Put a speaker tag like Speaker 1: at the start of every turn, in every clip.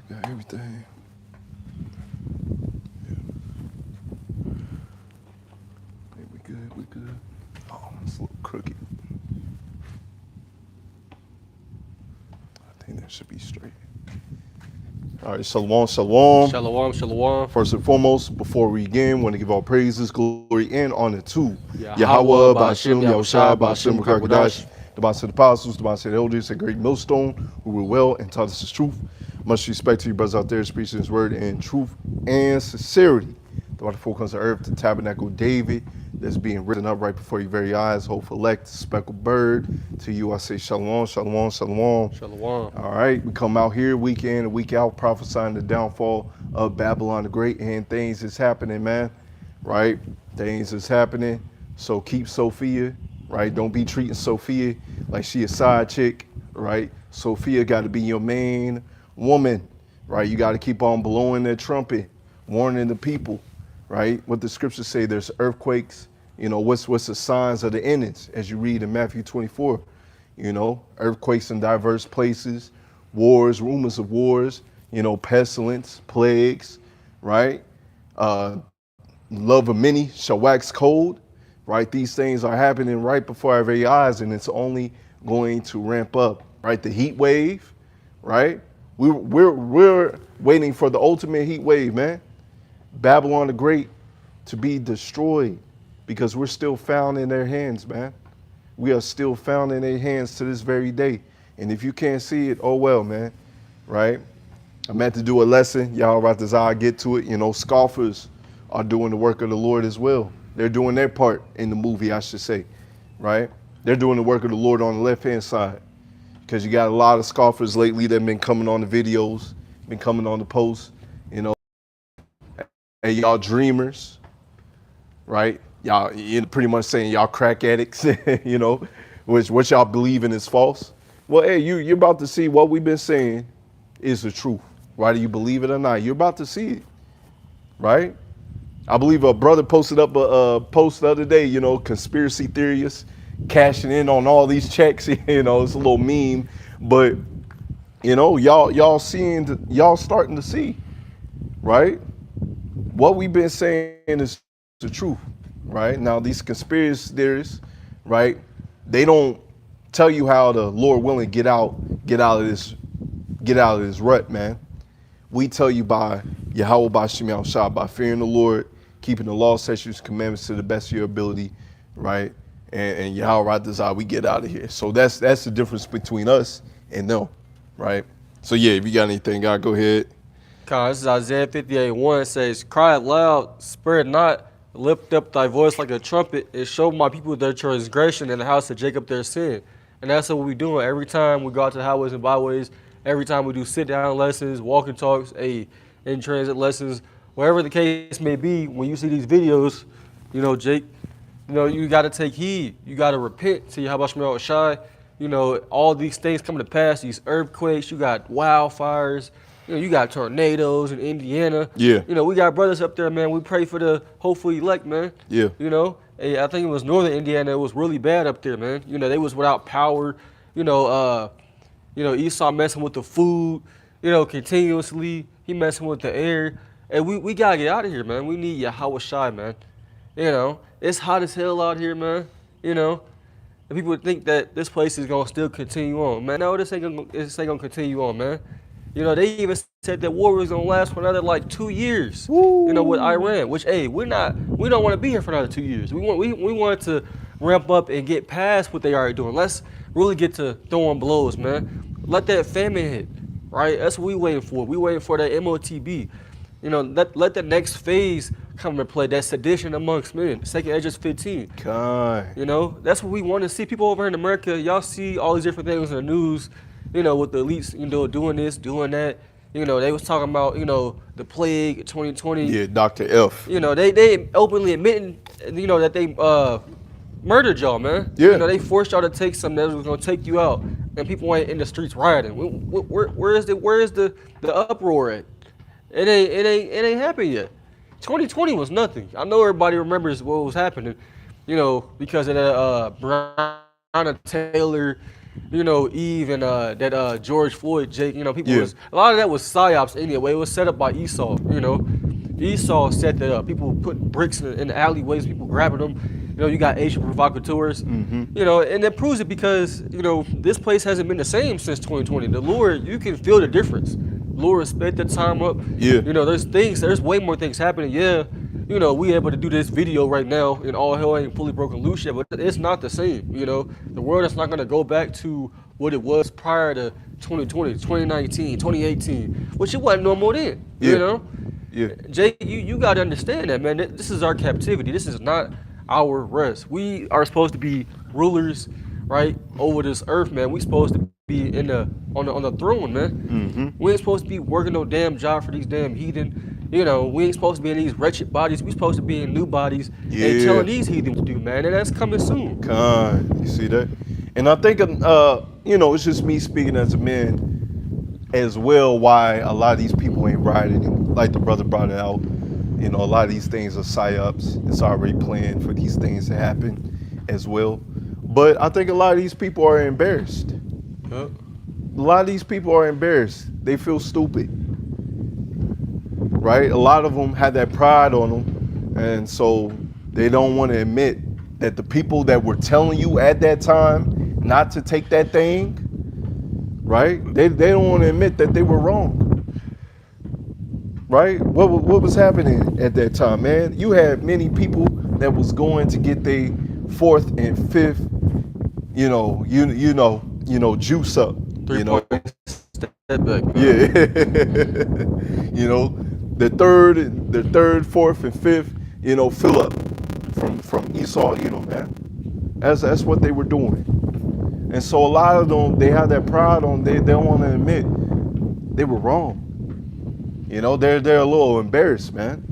Speaker 1: got everything. Hey, we good, we good. Oh, it's a little crooked. I think that should be straight. All right, shalom, shalom.
Speaker 2: Shalom, shalom.
Speaker 1: First and foremost, before we begin, want to give all praises, glory, and honor to
Speaker 2: Yahweh,
Speaker 1: Ba'ashem,
Speaker 2: Yahushua,
Speaker 1: Ba'ashem, Rakakadash, the Ba'aseh apostles, the Ba'aseh elders, a great millstone, who were well and taught us the truth. Much respect to you brothers out there, speaking his word in truth and sincerity. The water four comes to earth, the tabernacle of David, that's being written up right before your very eyes, hope elect, speckled bird. To you I say shalom, shalom, shalom.
Speaker 2: Shalom.
Speaker 1: All right, we come out here week in and week out prophesying the downfall of Babylon the Great, and things is happening, man, right? Things is happening, so keep Sophia, right? Don't be treating Sophia like she a side chick, right? Sophia got to be your main woman, right? You got to keep on blowing that trumpet, warning the people, right? What the scriptures say, there's earthquakes, you know, what's the signs of the endings, as you read in Matthew 24, you know, earthquakes in diverse places, wars, rumors of wars, you know, pestilence, plagues, right? Love of many shall wax cold, right? These things are happening right before our very eyes, and it's only going to ramp up, right? The heat wave, right? We're waiting for the ultimate heat wave, man. Babylon the Great to be destroyed, because we're still found in their hands, man. We are still found in their hands to this very day. And if you can't see it, oh well, man, right? I meant to do a lesson. Y'all right as I get to it. You know, scoffers are doing the work of the Lord as well. They're doing their part in the movie, I should say, right? They're doing the work of the Lord on the left-hand side, because you got a lot of scoffers lately that have been coming on the videos, been coming on the posts, you know. Hey, y'all dreamers, right? Y'all pretty much saying y'all crack addicts, you know, which what y'all believe in is false. Well, hey, you're about to see what we've been saying is the truth. Whether you believe it or not, you're about to see it, right? I believe a brother posted up a post the other day, you know, conspiracy theorists cashing in on all these checks. You know, it's a little meme, but you know, y'all starting to see, right? What we've been saying is the truth, right? Now these conspiracy theorists, right? They don't tell you how the Lord willing get out of this rut, man. We tell you by Yahweh, by Yahushua, by fearing the Lord, keeping the law, statutes, commandments to the best of your ability, right? And Yahweh right desire, we get out of here. So that's the difference between us and them, right? So yeah, if you got anything, God, go ahead.
Speaker 2: This is Isaiah 58:1. It says, "Cry aloud, spare not, lift up thy voice like a trumpet, and show my people their transgression, and the house of Jacob their sin." And that's what we're doing every time we go out to the highways and byways. Every time we do sit-down lessons, walking talks, in transit lessons, whatever the case may be. When you see these videos, you know, Jake, you know, you got to take heed. You got to repent to YASHAMIAHLA. You know, all these things coming to pass, these earthquakes, you got wildfires, you know, you got tornadoes in Indiana.
Speaker 1: Yeah.
Speaker 2: You know, we got brothers up there, man. We pray for the hopeful elect, man.
Speaker 1: Yeah.
Speaker 2: You know, I think it was northern Indiana. It was really bad up there, man. You know, they was without power. You know, Esau messing with the food, you know, continuously. He messing with the air. And we got to get out of here, man. We need Yahweh, man. You know, it's hot as hell out here, man. You know, and people think that this place is going to still continue on. Man, no, this ain't going to continue on, man. You know, they even said that war was going to last for another, like, 2 years. Woo. You know, with Iran, which, hey, we don't want to be here for another 2 years. We want to ramp up and get past what they already doing. Let's really get to throwing blows, man. Let that famine hit, right? That's what we waiting for. We waiting for that MOTB. You know, let the next phase come into play, that sedition amongst men, 2nd Esdras 15.
Speaker 1: God.
Speaker 2: You know, that's what we want to see. People over here in America, y'all see all these different things in the news, you know, with the elites, you know, doing this, doing that. You know, they was talking about, you know, the plague 2020.
Speaker 1: Yeah, Dr. F.
Speaker 2: You know, they openly admitting, you know, that they murdered y'all, man.
Speaker 1: Yeah.
Speaker 2: You know, they forced y'all to take something that was gonna take you out, and people ain't in the streets rioting. Where is the uproar at? It ain't happened yet. 2020 was nothing. I know everybody remembers what was happening, you know, because of the Breonna Taylor, you know, Eve and that George Floyd, Jake, you know, people
Speaker 1: Yeah.
Speaker 2: was, a lot of that was psyops anyway. It was set up by Esau, you know. Esau set that up. People putting bricks in the alleyways, people grabbing them. You know, you got Asian provocateurs, you know, and it proves it because, you know, this place hasn't been the same since 2020. The Lord, you can feel the difference. Lord sped the time up.
Speaker 1: Yeah.
Speaker 2: You know, there's way more things happening. Yeah, you know, we able to do this video right now and all hell ain't fully broken loose yet, but it's not the same, you know. The world is not gonna go back to what it was prior to 2020, 2019, 2018, which it wasn't normal then,
Speaker 1: Yeah.
Speaker 2: you know.
Speaker 1: Yeah.
Speaker 2: Jake, you got to understand that, man. This is our captivity. This is not our rest. We are supposed to be rulers, right, over this earth, man. We supposed to be on the throne, man. We ain't supposed to be working no damn job for these damn heathen. You know, we ain't supposed to be in these wretched bodies. We supposed to be in new bodies and telling these heathens to do, man. And that's coming soon.
Speaker 1: You see that? And I think, you know, it's just me speaking as a man as well, why a lot of these people ain't rioting, like the brother brought it out. You know, a lot of these things are psyops. It's already planned for these things to happen as well. But I think a lot of these people are embarrassed.
Speaker 2: Yep.
Speaker 1: A lot of these people are embarrassed. They feel stupid, right? A lot of them had that pride on them, and so they don't want to admit that the people that were telling you at that time not to take that thing, right? They don't want to admit that they were wrong, right? What was happening at that time, man? You had many people that was going to get their fourth and fifth, you know, juice up, you know.
Speaker 2: Step back, man.
Speaker 1: Yeah. You know, the third, fourth, and fifth, you know, fill up from Esau, you know, man. That's what they were doing. And so a lot of them, they have that pride on, they don't want to admit they were wrong. You know, they're a little embarrassed, man.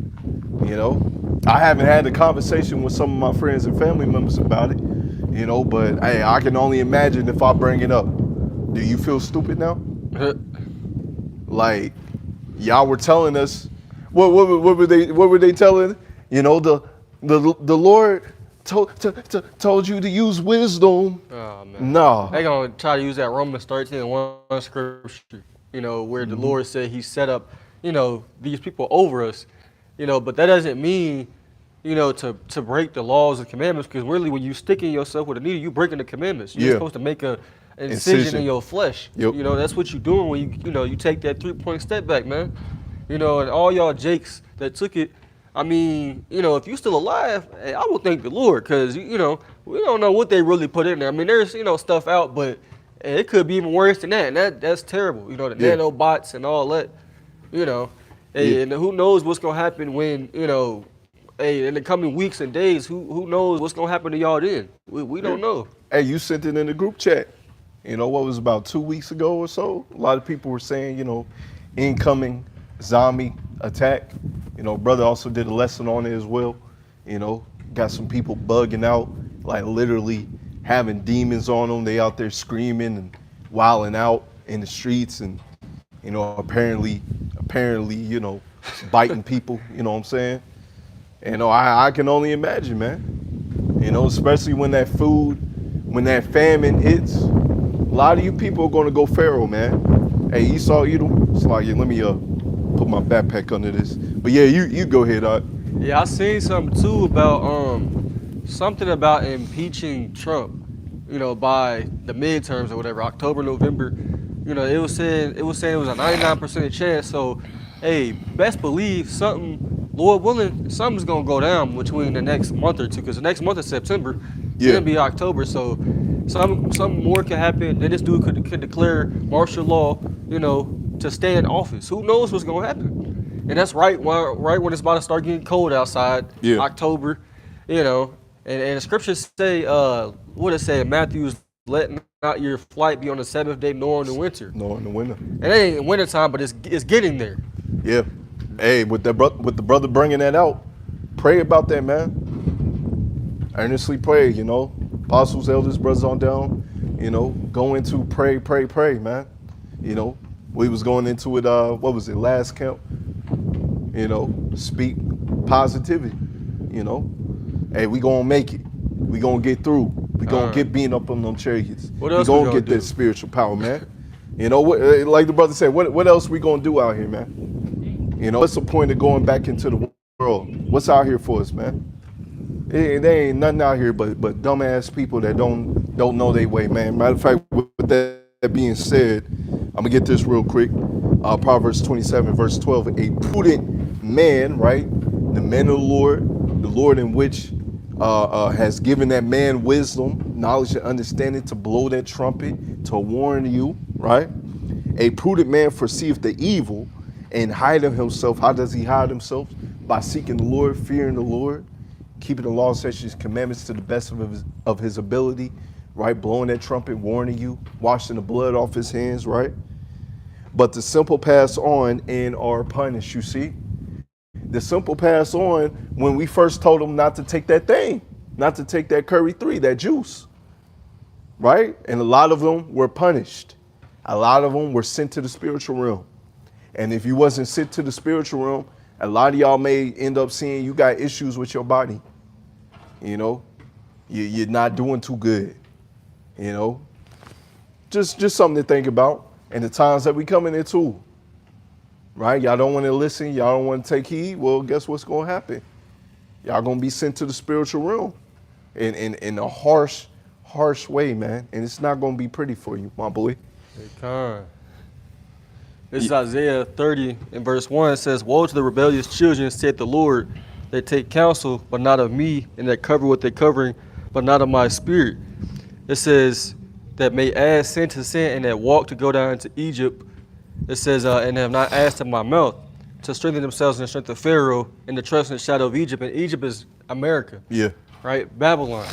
Speaker 1: You know, I haven't had a conversation with some of my friends and family members about it, you know, but hey, I can only imagine if I bring it up. Do you feel stupid now? Like, y'all were telling us, what were they telling? You know, the Lord told you to use wisdom.
Speaker 2: Oh, man.
Speaker 1: No.
Speaker 2: They gonna try to use that Romans 13:1 scripture, you know, where the Lord said he set up, you know, these people over us, you know, but that doesn't mean, you know, to break the laws and commandments, because really when you sticking yourself with a needle, you breaking the commandments. You're supposed to make an incision in your flesh.
Speaker 1: Yep.
Speaker 2: You know, that's what you're doing when you take that 3-point step back, man. You know, and all y'all Jakes that took it, I mean, you know, if you're still alive, hey, I will thank the Lord, because, you know, we don't know what they really put in there. I mean, there's, you know, stuff out, but hey, it could be even worse than that, and that's terrible. You know, the nanobots and all that, you know. Hey, and who knows what's going to happen when, you know, hey, in the coming weeks and days, who knows what's going to happen to y'all then? We don't know.
Speaker 1: Hey, you sent it in the group chat. You know, what was about 2 weeks ago or so? A lot of people were saying, you know, incoming zombie attack. You know, brother also did a lesson on it as well. You know, got some people bugging out, like literally having demons on them. They out there screaming and wilding out in the streets, and, you know, apparently, you know, biting people, you know what I'm saying? You know, I can only imagine, man. You know, especially when that famine hits, a lot of you people are gonna go feral, man. Hey, Esau, Edom, it's like, yeah, let me put my backpack under this. But yeah, you go ahead,
Speaker 2: Yeah, I seen something too about something about impeaching Trump, you know, by the midterms or whatever, October, November. You know, it was saying it was a 99% chance. So, hey, best believe something, Lord willing, something's gonna go down between the next month or two, because the next month is September. It's gonna be October, so something more could happen. Then this dude could declare martial law, you know, to stay in office. Who knows what's gonna happen? And that's right when it's about to start getting cold outside, October, you know. And the scriptures say, what it say in Matthew's, let not your flight be on the 7th day nor in the winter.
Speaker 1: Nor in the winter.
Speaker 2: It ain't winter time, but it's getting there.
Speaker 1: Yeah. Hey, with the brother bringing that out, pray about that, man. Earnestly pray, you know. Apostles, elders, brothers on down, you know, go into pray, man. You know, we was going into it, what was it, last camp? You know, speak positivity, you know. Hey, we gonna make it. We gonna get through. We gonna get beaten up on them chariots.
Speaker 2: What else
Speaker 1: we
Speaker 2: we
Speaker 1: gonna
Speaker 2: gonna
Speaker 1: get
Speaker 2: do?
Speaker 1: that spiritual power, man. You know, what, like the brother said, what else we gonna do out here, man? You know, what's the point of going back into the world? What's out here for us, man? There ain't nothing out here but dumbass people that don't know their way, man. Matter of fact, with that being said, I'm gonna get this real quick. Proverbs 27, verse 12. A prudent man, right? The man of the Lord in which has given that man wisdom, knowledge, and understanding to blow that trumpet, to warn you, right? A prudent man foreseeth the evil and hiding himself. How does he hide himself? By seeking the Lord, fearing the Lord, keeping the law, statutes, commandments to the best of his ability, right? Blowing that trumpet, warning you, washing the blood off his hands, right? But the simple pass on and are punished, you see? The simple pass on when we first told them not to take that thing, not to take that curry 3, that juice, right? And a lot of them were punished. A lot of them were sent to the spiritual realm. And if you wasn't sent to the spiritual realm, a lot of y'all may end up seeing you got issues with your body. You know, you're not doing too good. You know, just something to think about. And the times that we come in there too, right? Y'all don't want to listen. Y'all don't want to take heed. Well, guess what's going to happen? Y'all going to be sent to the spiritual realm in a harsh way, man. And it's not going to be pretty for you, my boy.
Speaker 2: This is Isaiah 30 and verse 1. It says, woe to the rebellious children, saith the Lord. They take counsel, but not of me, and that cover what they're covering, but not of my spirit. It says that may add sin to sin, and that walk to go down into Egypt. It says, and have not asked of my mouth, to strengthen themselves in the strength of Pharaoh, and to trust in the shadow of Egypt. And Egypt is America. Yeah. Right? Babylon.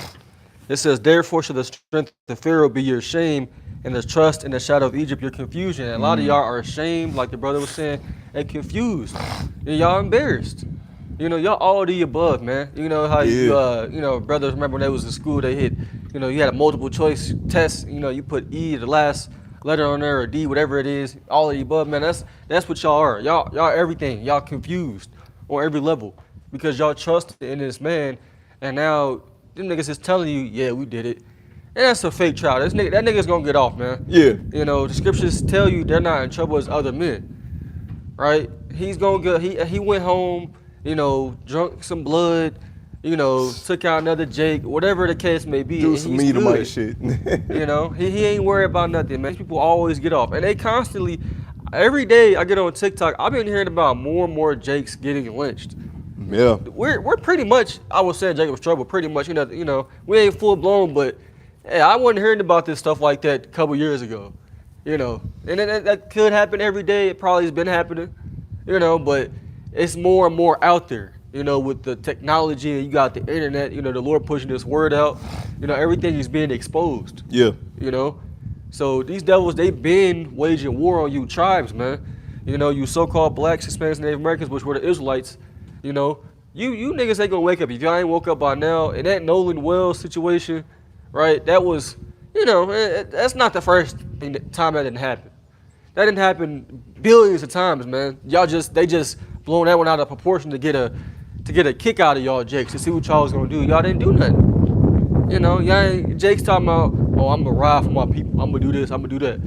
Speaker 2: It says, therefore shall the strength of Pharaoh be your shame, and the trust in the shadow of Egypt your confusion. And a lot of y'all are ashamed, like the brother was saying, and confused. And y'all embarrassed. You know, y'all all the above, man. You know how you know, brothers remember when they was in school, they hit, you know, you had a multiple choice test. You know, you put E, the last letter on there, or D, whatever it is. All of the above, man. That's what y'all are. Y'all everything. Y'all confused on every level because y'all trusted in this man, and now them niggas is telling you, yeah, we did it. And that's a fake trial. That nigga's gonna get off, man. Yeah. You know, the scriptures tell you they're not in trouble as other men, right? He's gonna get. He went home, you know, drunk some blood, you know, took out another Jake, whatever the case may be.
Speaker 1: Do some Edomite shit.
Speaker 2: You know, he ain't worried about nothing, man. People always get off, and they constantly. Every day I get on TikTok, I've been hearing about more and more Jakes getting lynched. Yeah. We're pretty much, I would say, Jacob's trouble. Pretty much, you know, we ain't full blown, but. Hey, I wasn't hearing about this stuff like that a couple years ago, you know, and that could happen every day. It probably has been happening, you know, but it's more and more out there, you know, with the technology and you got the internet, you know, the Lord pushing this word out, you know, everything is being exposed. Yeah. You know, so these devils, they've been waging war on you tribes, man. You know, you so-called blacks, Hispanics, and Native Americans, which were the Israelites, you know, you niggas ain't gonna wake up. If y'all ain't woke up by now, and that Nolan Wells situation, right, that was, you know, that's not the first time that didn't happen. That didn't happen billions of times, man. They just blown that one out of proportion to get a kick out of y'all Jakes to see what y'all was gonna do. Y'all didn't do nothing. You know, y'all ain't, Jake's talking about, oh, I'm gonna ride for my people. I'm gonna do this. I'm gonna do that.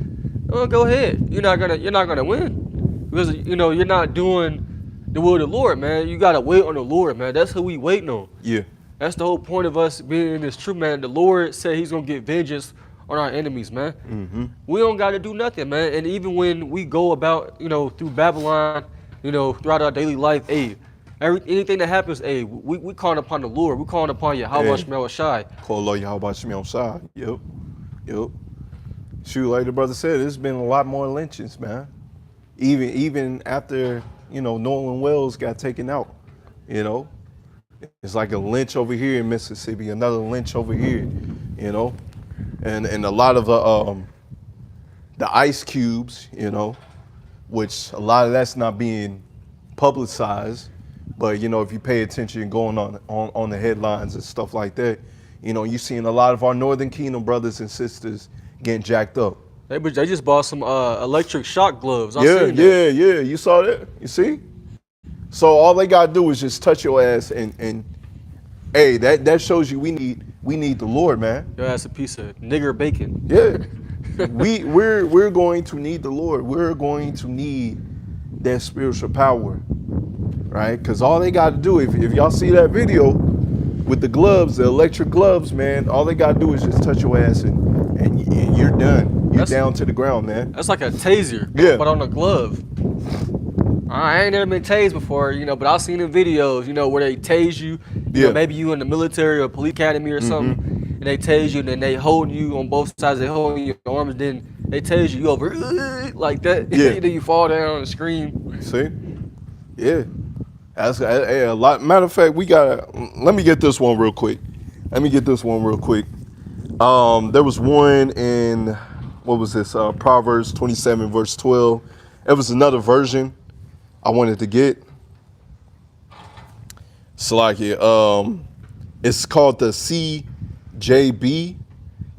Speaker 2: Oh, go ahead. You're not gonna win because you know you're not doing the will of the Lord, man. You gotta wait on the Lord, man. That's who we waiting on. Yeah. That's the whole point of us being in this truth, man. The Lord said he's going to get vengeance on our enemies, man. Mm-hmm. We don't got to do nothing, man. And even when we go about, you know, through Babylon, you know, throughout our daily life, anything that happens, we calling upon the Lord. We calling upon YASHAMIAHLA.
Speaker 1: Call on YASHAMIAHLA. Yep. Shoot, like the brother said, there's been a lot more lynchings, man. Even after, you know, Nolan Wells got taken out, you know. It's like a lynch over here in Mississippi, another lynch over here, you know, and a lot of the ice cubes, you know, which a lot of that's not being publicized, but you know, if you pay attention going on the headlines and stuff like that, you know, you're seeing a lot of our Northern Kingdom brothers and sisters getting jacked up.
Speaker 2: They just bought some electric shock gloves.
Speaker 1: Yeah. You saw that? You see? So all they gotta do is just touch your ass and Hey, that shows you we need the Lord, man.
Speaker 2: Yo, that's a piece of nigger bacon.
Speaker 1: Yeah. we're going to need the Lord. We're going to need that spiritual power, right? Because all they got to do, if y'all see that video with the gloves, the electric gloves, man, all they got to do is just touch your ass and you're done. You're down to the ground, man.
Speaker 2: That's like a taser,
Speaker 1: Yeah.
Speaker 2: but on a glove. I ain't never been tased before, but I've seen the videos, where they tase you. You know, maybe you in the military or police academy or something, and they tase you, and then they hold you on both sides. They hold your arms, then they tase you over like that.
Speaker 1: Yeah.
Speaker 2: Then you fall down and scream.
Speaker 1: See? Yeah. That's a lot. Matter of fact, let me get this one real quick. There was one in, what was this? Proverbs 27, verse 12. It was another version I wanted to get. It's like it's called the CJB,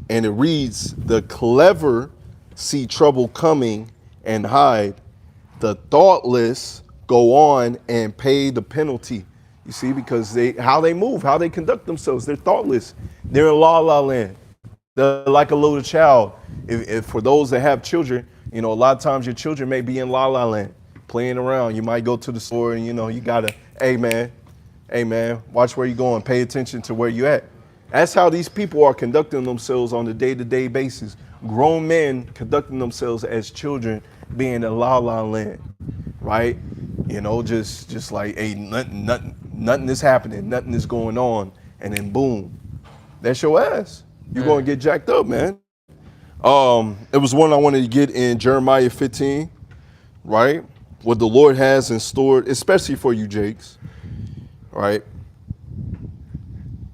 Speaker 1: and it reads, "The clever see trouble coming and hide. The thoughtless go on and pay the penalty." You see, because how they move, how they conduct themselves, they're thoughtless. They're in la la land. They're like a little child. If for those that have children, a lot of times your children may be in la la land, playing around. You might go to the store and you gotta, hey man, watch where you're going, pay attention to where you at. That's how these people are conducting themselves on a day-to-day basis. Grown men conducting themselves as children, being in la la land, right? Just like, hey, nothing is happening, nothing is going on, and then boom, that's your ass. You're gonna get jacked up, man. It was one I wanted to get in Jeremiah 15, right? What the Lord has in store, especially for you, Jakes, right?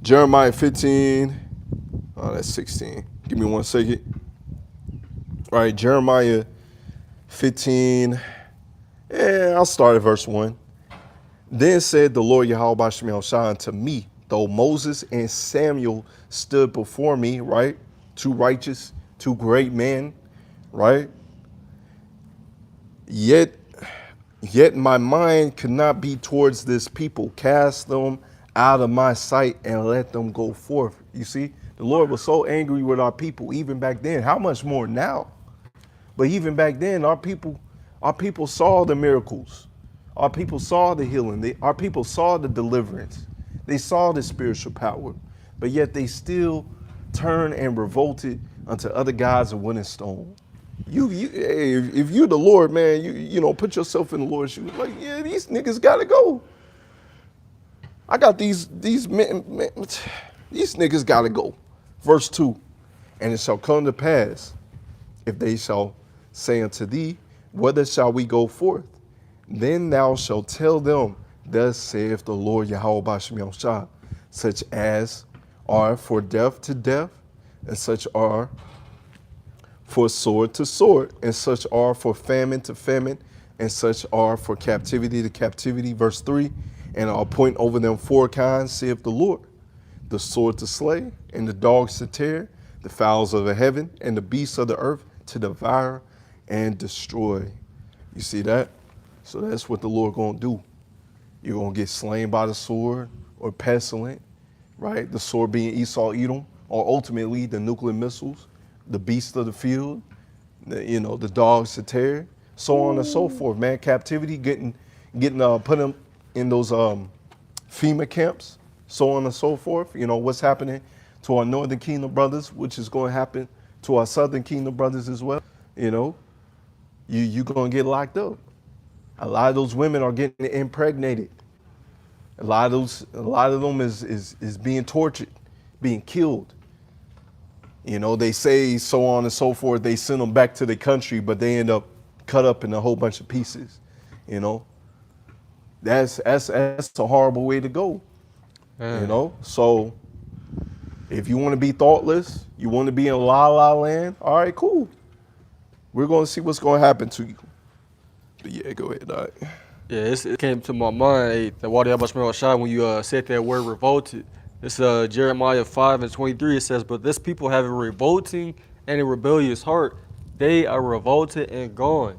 Speaker 1: Jeremiah 15, that's 16. Give me 1 second. All right, Jeremiah 15, I'll start at verse 1. Then said the Lord YASHAMIAHLA unto me, though Moses and Samuel stood before me, right? Two righteous, two great men, right? Yet my mind could not be towards this people. Cast them out of my sight and let them go forth. You see, the Lord was so angry with our people even back then. How much more now? But even back then, our people saw the miracles. Our people saw the healing. Our people saw the deliverance. They saw the spiritual power. But yet they still turned and revolted unto other gods of wood and stone. If you're the Lord, man, you put yourself in the Lord's shoes. Like, yeah, these niggas gotta go. I got these men, these niggas gotta go. Verse 2, and it shall come to pass, if they shall say unto thee, whither shall we go forth? Then thou shalt tell them, thus saith the Lord YASHAMIAHLA, such as are for death to death, and such are for sword to sword, and such are for famine to famine, and such are for captivity to captivity. Verse 3, and I'll appoint over them 4 kinds, saith the Lord, the sword to slay, and the dogs to tear, the fowls of the heaven, and the beasts of the earth to devour and destroy. You see that? So that's what the Lord gonna do. You're gonna get slain by the sword or pestilent, right? The sword being Esau, Edom, or ultimately the nuclear missiles, the beasts of the field, the dogs to tear, so on and so forth, man. Captivity, getting put them in those FEMA camps, so on and so forth. What's happening to our Northern Kingdom brothers, which is going to happen to our Southern Kingdom brothers as well. You're going to get locked up. A lot of those women are getting impregnated. A lot of them is being tortured, being killed. They say so on and so forth. They send them back to the country, but they end up cut up in a whole bunch of pieces. That's a horrible way to go. So if you want to be thoughtless, you want to be in la la land, all right, cool. We're going to see what's going to happen to you. But yeah, go ahead, all right.
Speaker 2: Yeah, it came to my mind, the Wadi Abashmel Shah, when you said that word revolted. It's Jeremiah 5:23. It says, but this people have a revolting and a rebellious heart. They are revolted and gone.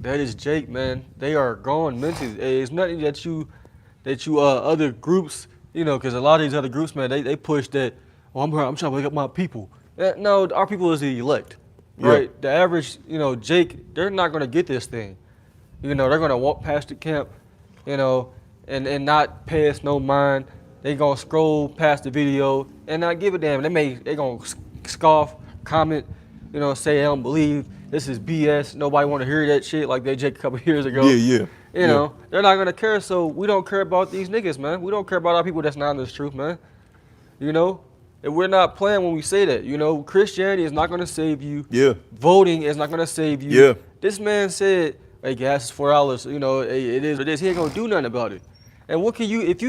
Speaker 2: That is Jake, man. They are gone mentally. It's nothing that you other groups, You know, because a lot of these other groups, man, they push that, oh, I'm trying to wake up my people. No, our people is the elect, right?
Speaker 1: Yeah.
Speaker 2: The average, you know, Jake, they're not going to get this thing. You know, they're going to walk past the camp, you know, and not pay us no mind. They going to scroll past the video and not give a damn. They going to scoff, comment, you know, say they don't believe. This is BS. Nobody want to hear that shit like they Jake a couple years ago.
Speaker 1: Yeah.
Speaker 2: You know, they're not gonna care, so we don't care about these niggas, man. We don't care about our people that's not in this truth, man. You know? And we're not playing when we say that. You know, Christianity is not gonna save you.
Speaker 1: Yeah.
Speaker 2: Voting is not gonna save you.
Speaker 1: Yeah.
Speaker 2: This man said, hey, gas is $4, you know, hey, it is what it is. He ain't gonna do nothing about it. And what can you, if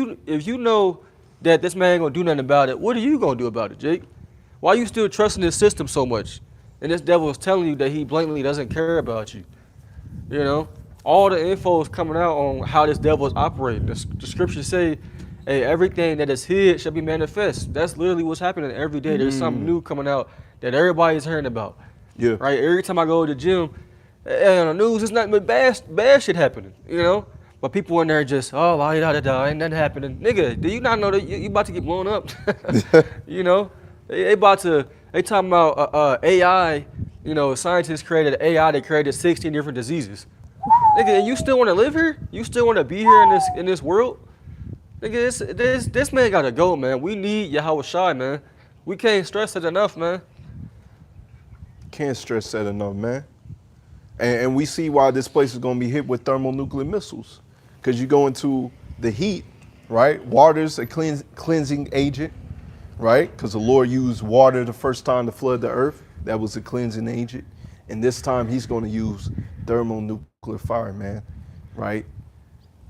Speaker 2: you know that this man ain't gonna do nothing about it, what are you gonna do about it, Jake? Why you still trusting this system so much? And this devil is telling you that he blatantly doesn't care about you. You know? All the info is coming out on how this devil is operating. The scriptures say, hey, everything that is hid shall be manifest. That's literally what's happening every day. There's something new coming out that everybody's hearing about.
Speaker 1: Yeah.
Speaker 2: Right? Every time I go to the gym, on the news, it's nothing but bad shit happening, you know? But people in there just, oh, la-da-da-da, ain't nothing happening. Nigga, do you not know that you about to get blown up? You know? They talking about AI, you know, scientists created AI that created 16 different diseases. Nigga, you still want to live here? You still want to be here in this world? Nigga, this man gotta go, man. We need YAHSHAWAR, man. We can't stress it enough, man.
Speaker 1: Can't stress that enough, man. And we see why this place is gonna be hit with thermonuclear missiles. Because you go into the heat, right? Water's a cleansing agent, right? Because the Lord used water the first time to flood the earth. That was a cleansing agent. And this time he's gonna use thermonuclear fire, man, right?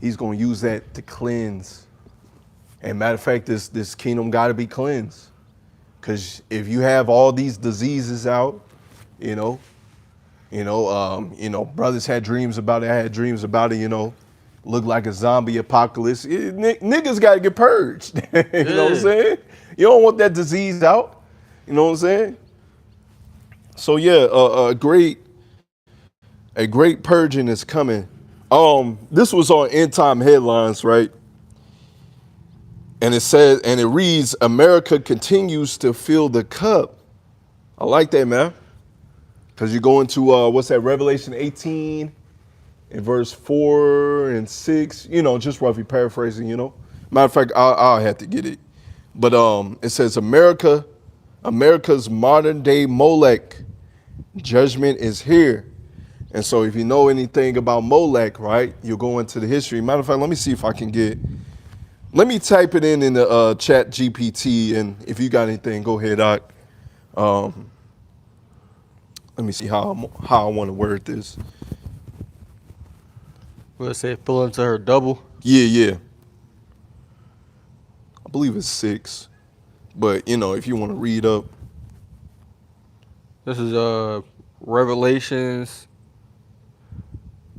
Speaker 1: He's gonna use that to cleanse. And matter of fact, this kingdom gotta be cleansed. Because if you have all these diseases out, you know, brothers had dreams about it, I had dreams about it, you know, look like a zombie apocalypse. Niggas gotta get purged. You know what I'm saying? You don't want that disease out. You know what I'm saying? So yeah, a great purging is coming. This was on End Time Headlines, right? And it says, and it reads, America continues to fill the cup. I like that, man. Because you go into, what's that, Revelation 18 in verse 4 and 6, you know, just roughly paraphrasing, you know. Matter of fact, I'll have to get it. But it says, America's modern day Molech, judgment is here. And so if you know anything about Molech, right, you'll go into the history. Matter of fact, let me see if I can let me type it in the chat GPT, and if you got anything, go ahead, Doc. Let me see how I want to word this.
Speaker 2: Let's say fill into her double.
Speaker 1: Yeah. I believe it's 6. But, you know, if you want to read up.
Speaker 2: This is Revelations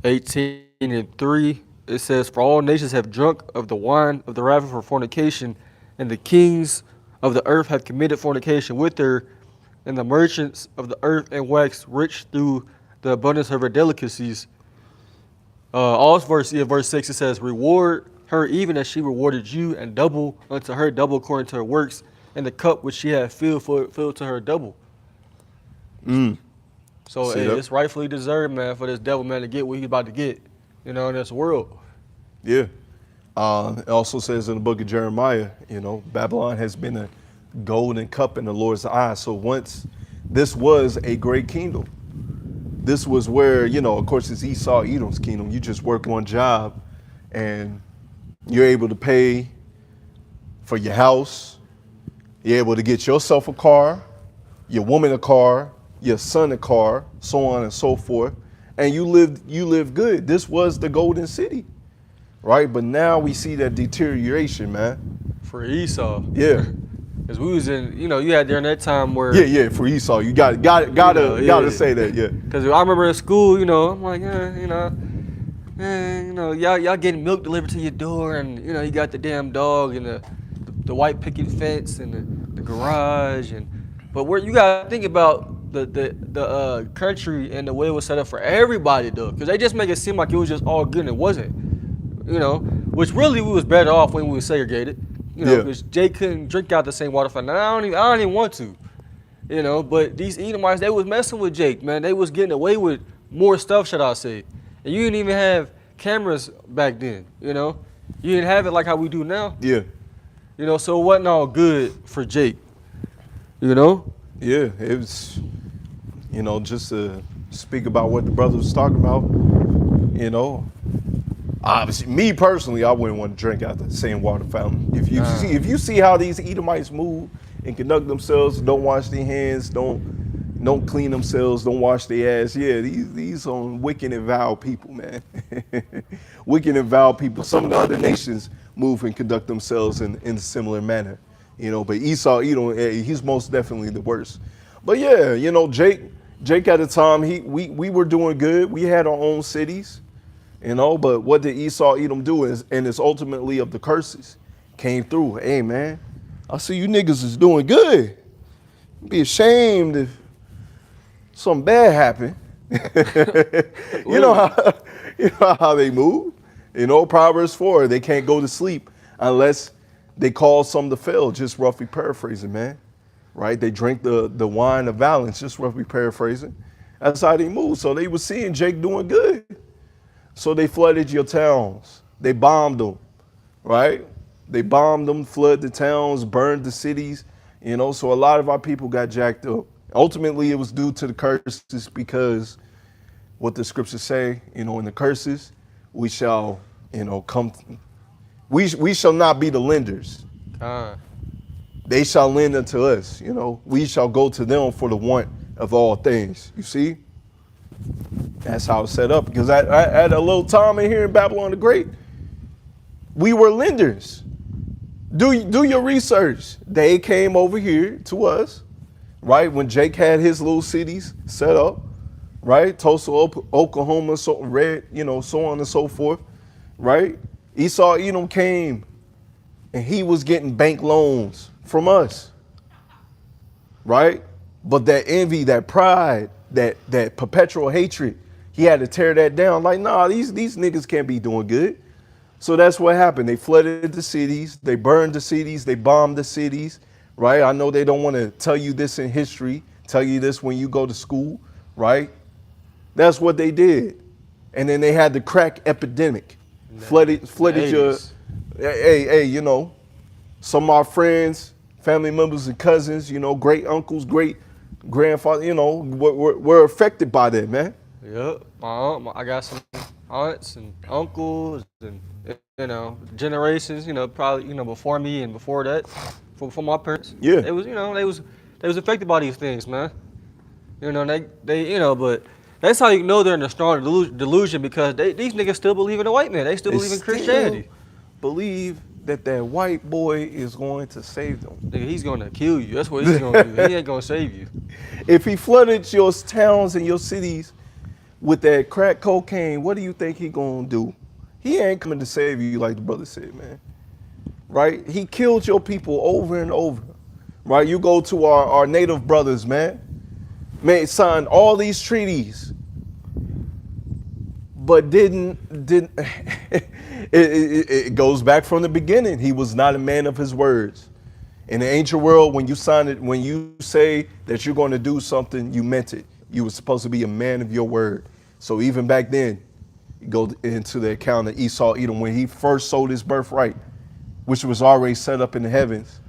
Speaker 2: 18:3. It says, for all nations have drunk of the wine of the wrath of her fornication, and the kings of the earth have committed fornication with her, and the merchants of the earth and waxed rich through the abundance of her delicacies. Also verse 6, it says, reward her even as she rewarded you, and double unto her double according to her works, and the cup which she had filled to her double. So it's rightfully deserved, man, for this devil, man, to get what he's about to get, you know, in this world.
Speaker 1: Yeah. It also says in the book of Jeremiah, you know, Babylon has been a golden cup in the Lord's eye. So once this was a great kingdom. This was where, you know, of course, it's Esau, Edom's kingdom. You just work one job and you're able to pay for your house. You're able to get yourself a car, your woman a car, your son a car, so on and so forth. And you live good. This was the golden city, right? But now we see that deterioration, man.
Speaker 2: For Esau.
Speaker 1: Yeah.
Speaker 2: Because we was in, you know, you had during that time where.
Speaker 1: Yeah, for Esau. You gotta say that, yeah.
Speaker 2: Because I remember in school, you know, I'm like, y'all getting milk delivered to your door, and, you know, you got the damn dog and the white picket fence and the garage. But where you gotta think about the country and the way it was set up for everybody, though. Because they just make it seem like it was just all good, and it wasn't. You know, which really we was better off when we were segregated. you know, because Jake couldn't drink out the same water fountain. I don't even want to, you know. But these Edomites, they was messing with Jake, man. They was getting away with more stuff, should I say? And you didn't even have cameras back then, you know. You didn't have it like how we do now.
Speaker 1: Yeah.
Speaker 2: You know, so it wasn't all good for Jake, you know.
Speaker 1: Yeah, it was, you know, just to speak about what the brother was talking about, you know. Obviously, me personally, I wouldn't want to drink out the same water fountain. If you see how these Edomites move and conduct themselves, don't wash their hands, don't clean themselves, don't wash their ass. Yeah, these are wicked and vile people, man. Wicked and vile people. Some of the other nations move and conduct themselves in a similar manner, you know. But Esau, Edom, he's most definitely the worst. But yeah, you know, Jake at the time, we were doing good. We had our own cities. You know, but what did Esau, Edom do? And it's ultimately of the curses came through. Hey, man, I see you niggas is doing good. Be ashamed if something bad happened. you know how they move. You know, Proverbs 4, they can't go to sleep unless they cause some to fail, just roughly paraphrasing, man. Right? They drink the wine of violence, just roughly paraphrasing. That's how they move. So they were seeing Jake doing good. So they flooded your towns. They bombed them, right? They bombed them, flooded the towns, burned the cities, you know. So a lot of our people got jacked up. Ultimately, it was due to the curses because what the scriptures say, you know, in the curses, we shall, you know, we shall not be the lenders. They shall lend unto us, you know. We shall go to them for the want of all things, you see? That's how it's set up. Because at a little time in here in Babylon the Great, we were lenders. Do your research. They came over here to us, right? When Jake had his little cities set up, right? Tulsa, Oklahoma, so red, you know, so on and so forth, right? Esau, Edom came, and he was getting bank loans from us, right? But that envy, that pride, that perpetual hatred, he had to tear that down. Like, nah, these niggas can't be doing good. So that's what happened. They flooded the cities. They burned the cities. They bombed the cities, right? I know they don't want to tell you this in history, tell you this when you go to school, right? That's what they did. And then they had the crack epidemic. Flooded your, hey, you know, some of our friends, family members and cousins, you know, great uncles, great grandfather, you know, were affected by that, man.
Speaker 2: Yep. I got some aunts and uncles and, you know, generations, you know, probably, you know, before me and before that, for my parents.
Speaker 1: Yeah.
Speaker 2: It was, you know, they was affected by these things, man. You know, they you know, but that's how you know they're in a strong delusion because these niggas still believe in the white man. They still believe in Christianity.
Speaker 1: Believe that white boy is going to save them.
Speaker 2: Nigga, he's gonna kill you. That's what he's gonna do. He ain't gonna save you.
Speaker 1: If he flooded your towns and your cities with that crack cocaine, what do you think he gonna do? He ain't coming to save you like the brother said, man. Right? He killed your people over and over. Right? You go to our native brothers, man. Man, signed all these treaties, but didn't it goes back from the beginning. He was not a man of his words. In the ancient world, when you sign it, when you say that you're going to do something, you meant it. You were supposed to be a man of your word. So even back then, you go into the account of Esau, Edom, when he first sold his birthright, which was already set up in the heavens,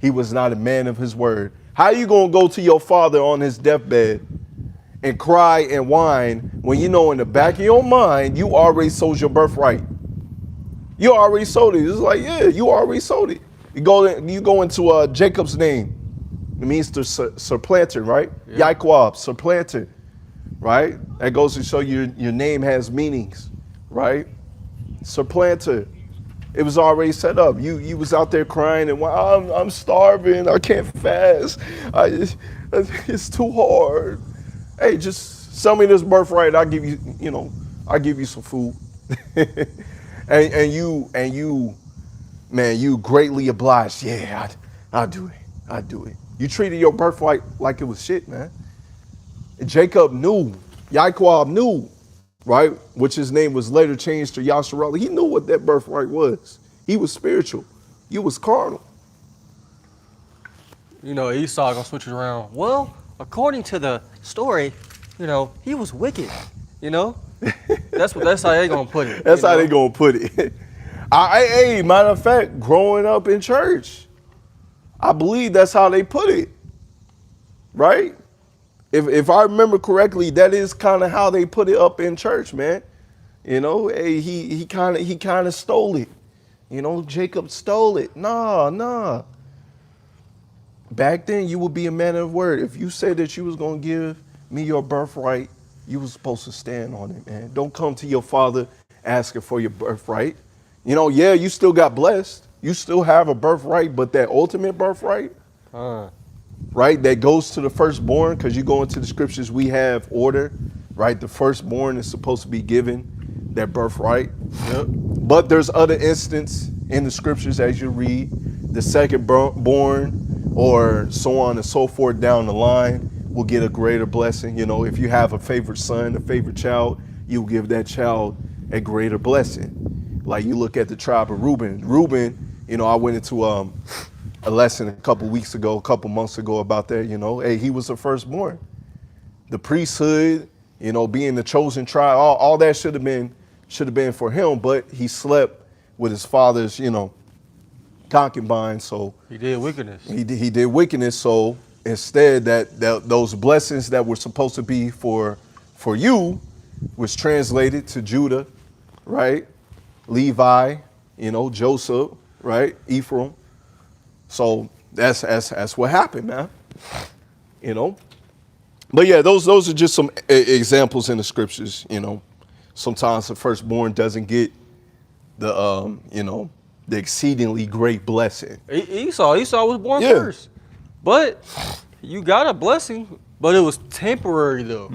Speaker 1: he was not a man of his word. How you going to go to your father on his deathbed and cry and whine when you know in the back of your mind, you already sold your birthright? You already sold it. It's like, yeah, you already sold it. You go into Jacob's name. It means to supplanter, right? Yeah. Yaquab, supplanter, right? That goes to show your name has meanings, right? Supplanter. It was already set up. You was out there crying and I'm starving. I can't fast. It's too hard. Hey, just sell me this birthright. I'll give you, you know, I'll give you some food. and you, man, you greatly obliged. Yeah, I'll do it. I'll do it. You treated your birthright like it was shit, man. And Jacob knew. Yaquab knew. Right? Which his name was later changed to YASHARAHLA. He knew what that birthright was. He was spiritual. You was carnal.
Speaker 2: You know, Esau gonna switch it around. Well, according to the story, you know, he was wicked. You know, that's how they gonna put it.
Speaker 1: That's how
Speaker 2: know?
Speaker 1: they gonna put it. Hey, matter of fact, growing up in church, I believe that's how they put it, right? If I remember correctly, that is kind of how they put it up in church, man. You know, hey, he kind of stole it. You know, Jacob stole it. Nah. Back then, you would be a man of word. If you said that you was gonna give me your birthright, you was supposed to stand on it, man. Don't come to your father asking for your birthright. You know, yeah, you still got blessed. You still have a birthright, but that ultimate birthright, right, that goes to the firstborn, because you go into the scriptures, we have order, right? The firstborn is supposed to be given that birthright.
Speaker 2: Yep.
Speaker 1: But there's other instances in the scriptures as you read, the second born or so on and so forth down the line will get a greater blessing. You know, if you have a favorite son, a favorite child, you give that child a greater blessing. Like you look at the tribe of Reuben. Reuben, you know, I went into a lesson a couple months ago about that. You know, hey, he was the firstborn. The priesthood, you know, being the chosen tribe, all that should have been for him, but he slept with his father's, you know, concubine. So
Speaker 2: he did wickedness.
Speaker 1: He did wickedness. So instead, that those blessings that were supposed to be for you was translated to Judah, right? Levi, you know, Joseph, right? Ephraim. So that's what happened, man. You know. But yeah, those are just some examples in the scriptures. You know, sometimes the firstborn doesn't get the you know, the exceedingly great blessing.
Speaker 2: Esau was born first, but you got a blessing, but it was temporary though,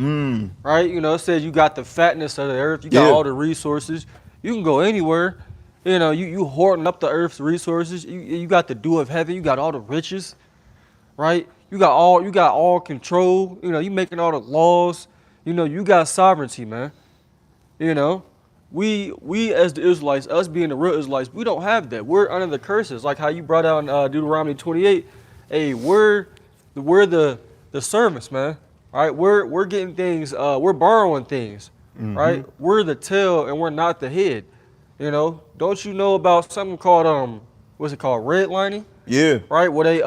Speaker 2: right? You know, it says you got the fatness of the earth, you got all the resources, you can go anywhere. You know, you hoarding up the earth's resources. You got the dew of heaven, you got all the riches, right? You got all control. You know, you making all the laws. You know, you got sovereignty, man. You know, we as the Israelites, us being the real Israelites, we don't have that. We're under the curses, like how you brought out in Deuteronomy 28. Hey, we're the servants, man. All right, we're getting things. We're borrowing things, right? We're the tail and we're not the head. You know, don't you know about something called what's it called, redlining?
Speaker 1: Yeah.
Speaker 2: Right, where they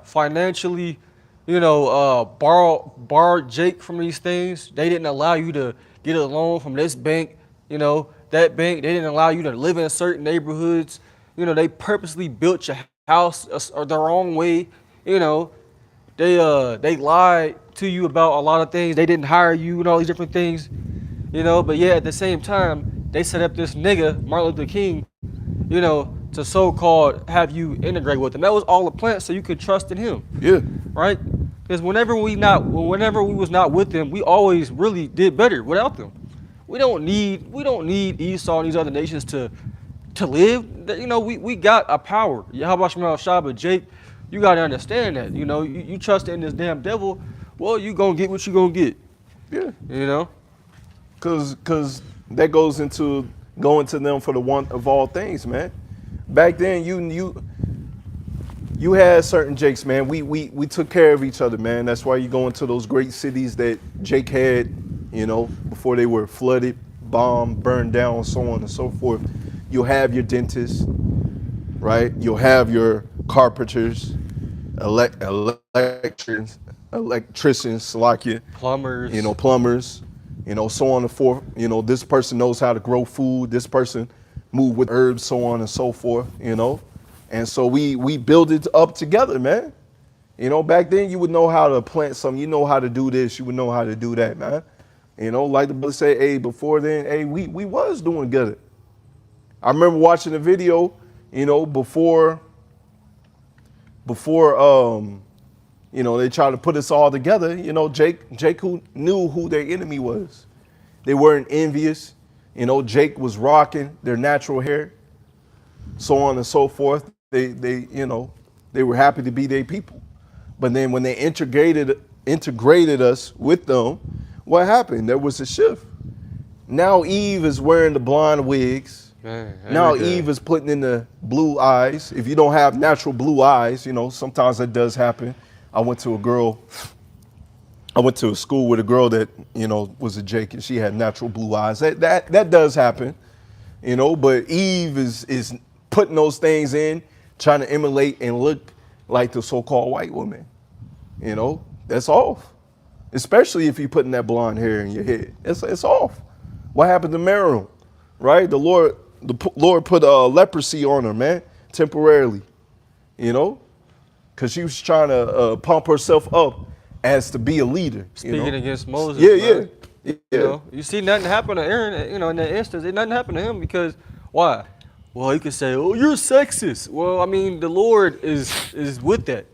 Speaker 2: financially, you know, borrowed Jake from these things. They didn't allow you to get a loan from this bank, you know, that bank. They didn't allow you to live in certain neighborhoods. You know, they purposely built your house the wrong way. You know, they lied to you about a lot of things. They didn't hire you and all these different things. You know, but yeah, at the same time, they set up this nigga, Martin Luther King, you know, to so-called have you integrate with them. That was all a plan so you could trust in him. Yeah. Right? Because whenever we was not with them, we always really did better without them. We don't need Esau and these other nations to live. You know, we got a power. YASHAMIAHLA, but Jake, you gotta understand that. You know, you trust in this damn devil, well, you gonna get what you gonna get. Yeah. You know? Cause
Speaker 1: that goes into going to them for the want of all things, man. Back then, you had certain Jakes, man. We took care of each other, man. That's why you go into those great cities that Jake had, you know, before they were flooded, bombed, burned down, so on and so forth. You'll have your dentists, right? You'll have your carpenters, electricians,
Speaker 2: plumbers,
Speaker 1: you know, plumbers. You know, so on and forth. You know, this person knows how to grow food. This person move with herbs, so on and so forth. You know, and so we build it up together, man. You know, back then you would know how to plant something. You know how to do this. You would know how to do that, man. You know, like the brother said, hey, before then, hey, we was doing good. I remember watching the video. You know, before you know, they tried to put us all together. You know, Jake who knew who their enemy was. They weren't envious. You know, Jake was rocking their natural hair, so on and so forth. They you know, they were happy to be their people. But then when they integrated us with them, what happened? There was a shift. Now Eve is wearing the blonde wigs,
Speaker 2: Man,
Speaker 1: Now
Speaker 2: every day.
Speaker 1: Eve is putting in the blue eyes. If you don't have natural blue eyes, you know, sometimes that does happen. I went to a school with a girl that, you know, was a Jake, and she had natural blue eyes. That does happen, you know, but Eve is putting those things in, trying to emulate and look like the so-called white woman. You know, that's off. Especially if you're putting that blonde hair in your head. It's off. What happened to Miriam? Right? The Lord put leprosy on her, man, temporarily. You know? Because she was trying to pump herself up as to be a leader.
Speaker 2: Speaking against Moses.
Speaker 1: Yeah.
Speaker 2: You know, you see nothing happen to Aaron, you know, in that instance. Nothing happened to him because, why? Well, you could say, oh, you're sexist. Well, I mean, the Lord is with that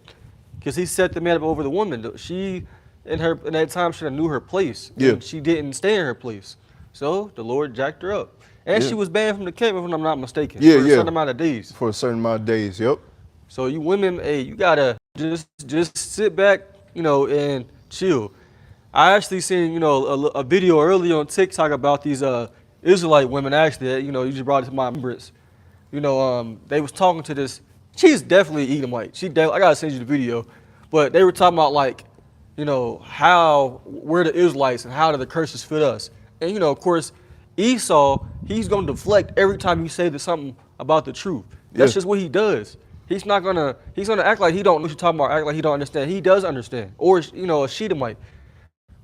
Speaker 2: because he set the man up over the woman. She, in that time, she knew her place.
Speaker 1: Yeah.
Speaker 2: And she didn't stay in her place. So the Lord jacked her up. And she was banned from the camp, if I'm not mistaken, for a certain amount of days.
Speaker 1: For a certain amount of days, yep.
Speaker 2: So you women, hey, you gotta just sit back, you know, and chill. I actually seen, you know, a video earlier on TikTok about these Israelite women. Actually, you know, you just brought it to my remembrance. You know, they was talking to this. She's definitely Edomite. I gotta send you the video, but they were talking about like, you know, we're the Israelites and how do the curses fit us? And you know, of course, Esau, he's gonna deflect every time you say something about the truth. That's just what he does. He's gonna act like he don't know what you're talking about, act like he don't understand. He does understand. Or, you know, a Shedemite,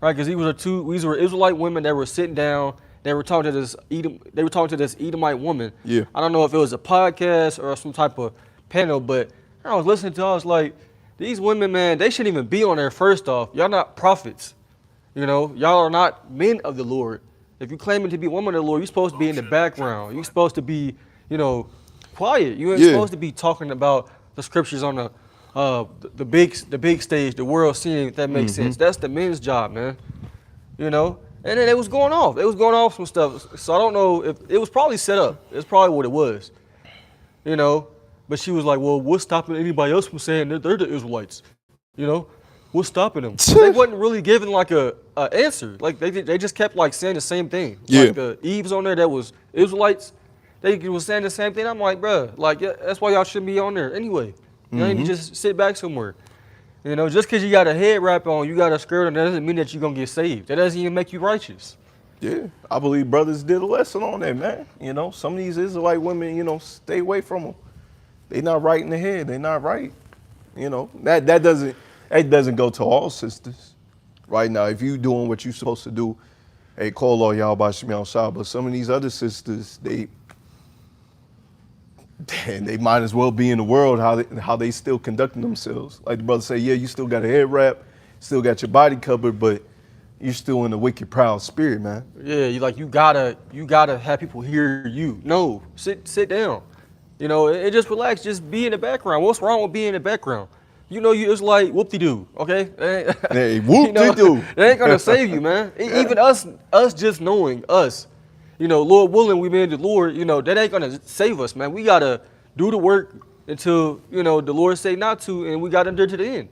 Speaker 2: right? Because these were Israelite women that were sitting down. They were talking to this Edomite woman.
Speaker 1: Yeah.
Speaker 2: I don't know if it was a podcast or some type of panel, but I was listening to it, I was like, these women, man, they shouldn't even be on there first off. Y'all not prophets. You know, y'all are not men of the Lord. If you're claiming to be women of the Lord, you're supposed to be in the background. You're supposed to be, you know, quiet. You ain't supposed to be talking about the scriptures on the big stage, the world scene, if that makes sense. That's the men's job, man. You know? And then it was going off. It was going off some stuff. So I don't know if it was probably set up. It's probably what it was. You know? But she was like, well, what's stopping anybody else from saying that they're the Israelites? You know? What's stopping them? They wasn't really giving like a answer. Like they just kept like saying the same thing.
Speaker 1: Yeah.
Speaker 2: Like the Eves on there that was Israelites, they was saying the same thing. I'm like, bruh, like that's why y'all shouldn't be on there anyway. You need to just sit back somewhere. You know, just because you got a head wrap on, you got a skirt on, that doesn't mean that you're gonna get saved. That doesn't even make you righteous.
Speaker 1: Yeah, I believe brothers did a lesson on that, man. You know, some of these Israelite women, you know, stay away from them. They not right in the head. They not right. You know, that doesn't go to all sisters. Right now, if you doing what you're supposed to do, hey, call all y'all by YASHAMIAHLA. But some of these other sisters, they might as well be in the world how they still conducting themselves. Like the brother say, yeah, you still got a head wrap, still got your body covered, but you're still in the wicked, proud spirit, man.
Speaker 2: Yeah, you gotta have people hear you. No, sit down. You know, and just relax. Just be in the background. What's wrong with being in the background? You know, it's like whoop-de-doo, okay?
Speaker 1: Hey, whoop-de-doo.
Speaker 2: It ain't gonna save you, man. Even us just knowing us, you know, Lord willing, we been the Lord, you know, that ain't gonna save us, man. We gotta do the work until, you know, the Lord say not to, and we gotta endure to the end,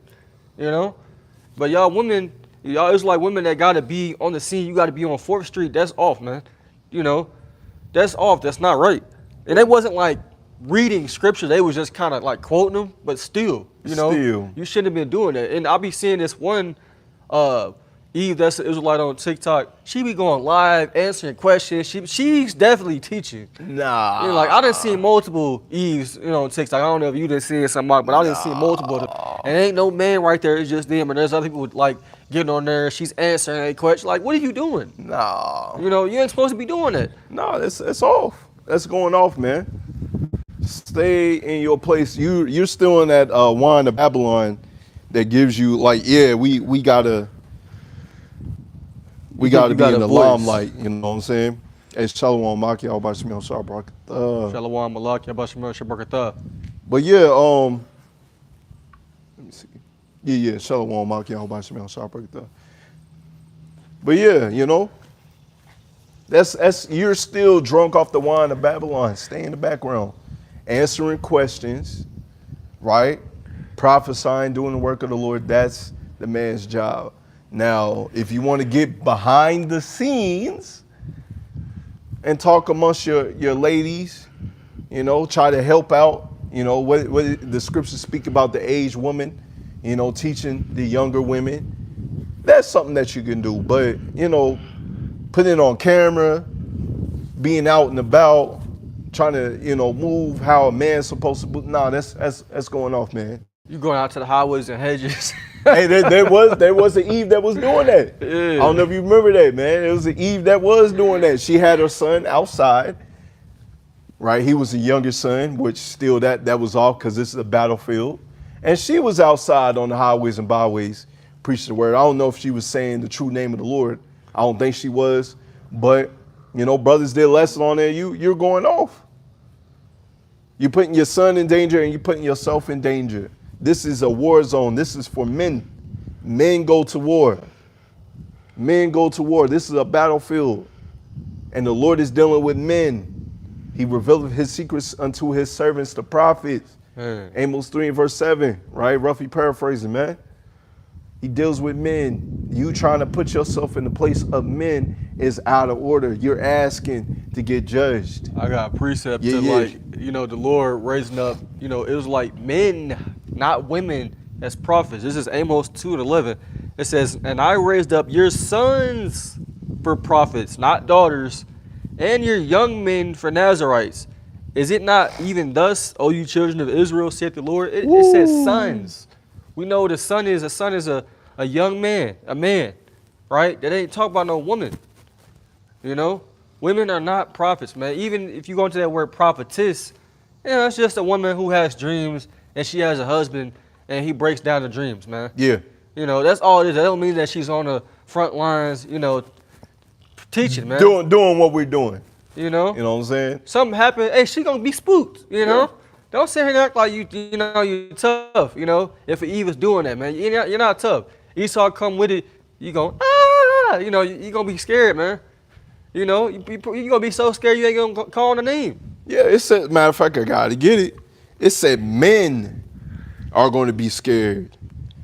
Speaker 2: you know? But y'all women, y'all Israelite women that gotta be on the scene, you gotta be on 4th Street, that's off, man. You know, that's off, that's not right. And it wasn't like reading scripture, they was just kind of like quoting them, but still, you know, you shouldn't have been doing that. And I'll be seeing this one Eve, that's an Israelite on TikTok. She be going live, answering questions. She's definitely teaching.
Speaker 1: Nah.
Speaker 2: You know, like I done seen multiple Eves, you know, on TikTok. I don't know if you done seen somebody, but I done seen multiple. And ain't no man right there. It's just them. And there's other people like getting on there. She's answering a question. Like, what are you doing?
Speaker 1: Nah.
Speaker 2: You know, you ain't supposed to be doing that.
Speaker 1: No, it's off. That's going off, man. Stay in your place. You're still in that wine of Babylon that gives you like, yeah, we gotta be in the limelight. You know what I'm saying? It's Shalom Maki al Bashmiel Shabrak.
Speaker 2: Shalom Malak Yabashmel Shabrakatah.
Speaker 1: But yeah, let me see. Yeah, Shalom Maki al Bashmiel Shabrak. But yeah, you know, that's you're still drunk off the wine of Babylon. Stay in the background, answering questions, right? Prophesying, doing the work of the Lord. That's the man's job. Now, if you want to get behind the scenes, and talk amongst your ladies, you know, try to help out, you know, what the scriptures speak about the aged woman, you know, teaching the younger women. That's something that you can do. But, you know, putting it on camera, being out and about, trying to, you know, move how a man's supposed to move. Nah, that's going off, man.
Speaker 2: You going out to the highways and hedges.
Speaker 1: Hey, there was an Eve that was doing that. Yeah. I don't know if you remember that, man. It was an Eve that was doing that. She had her son outside, right? He was a younger son, which still that was off because this is a battlefield. And she was outside on the highways and byways preaching the word. I don't know if she was saying the true name of the Lord. I don't think she was. But, you know, brothers did a lesson on there. You're going off. You're putting your son in danger and you're putting yourself in danger. This is a war zone. This is for men. Men go to war. Men go to war. This is a battlefield. And the Lord is dealing with men. He revealed his secrets unto his servants, the prophets. Amos 3 and verse 7, right? Roughly paraphrasing, man. He deals with men. You trying to put yourself in the place of men is out of order. You're asking to get judged.
Speaker 2: I got a precept to like, you know, the Lord raising up, you know, it was like men, not women, as prophets. This is Amos 2 and 11. It says, and I raised up your sons for prophets, not daughters, and your young men for Nazarites. Is it not even thus, O you children of Israel, saith the Lord? It says sons. We know what a son is a young man, a man, right? That ain't talk about no woman. You know, women are not prophets, man. Even if you go into that word prophetess, yeah, it's just a woman who has dreams and she has a husband and he breaks down the dreams, man.
Speaker 1: Yeah.
Speaker 2: You know, that's all it is. That don't mean that she's on the front lines, you know, teaching, man.
Speaker 1: Doing what we're doing.
Speaker 2: You know?
Speaker 1: You know what I'm saying?
Speaker 2: Something happened, hey, she gonna be spooked, you know? Don't sit here and act like you know, you're tough, you know? If Eve is doing that, man, you're not tough. Esau come with it, you go, you know, you're gonna be scared, man. You know, you're gonna be so scared you ain't gonna call on the name.
Speaker 1: Yeah, it said, matter of fact, I gotta get it. It said men are going to be scared.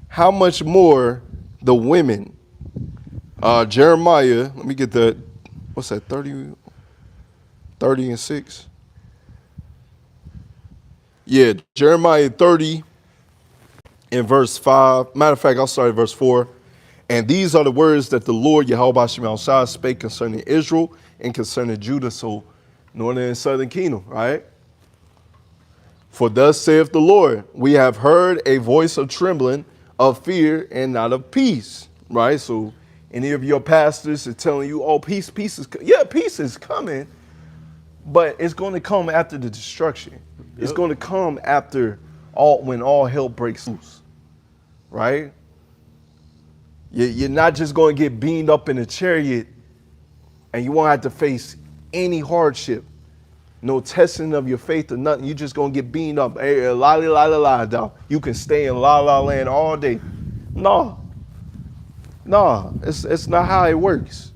Speaker 1: How much more the women? Jeremiah, let me get that, what's that, 30 and 6? Yeah, Jeremiah 30 in verse 5. Matter of fact, I'll start at verse 4. And these are the words that the Lord YASHAMIAHLA spake concerning Israel and concerning Judah, so northern and southern kingdom, right? For thus saith the Lord, we have heard a voice of trembling, of fear, and not of peace, right? So any of your pastors are telling you, oh, peace is, yeah, peace is coming, but it's going to come after the destruction. Yep. It's going to come after when all hell breaks loose, right? You're not just going to get beamed up in a chariot and you won't have to face any hardship, no testing of your faith or nothing. You're just going to get beamed up. Hey, la la la la la. You can stay in la la land all day. No, it's not how it works.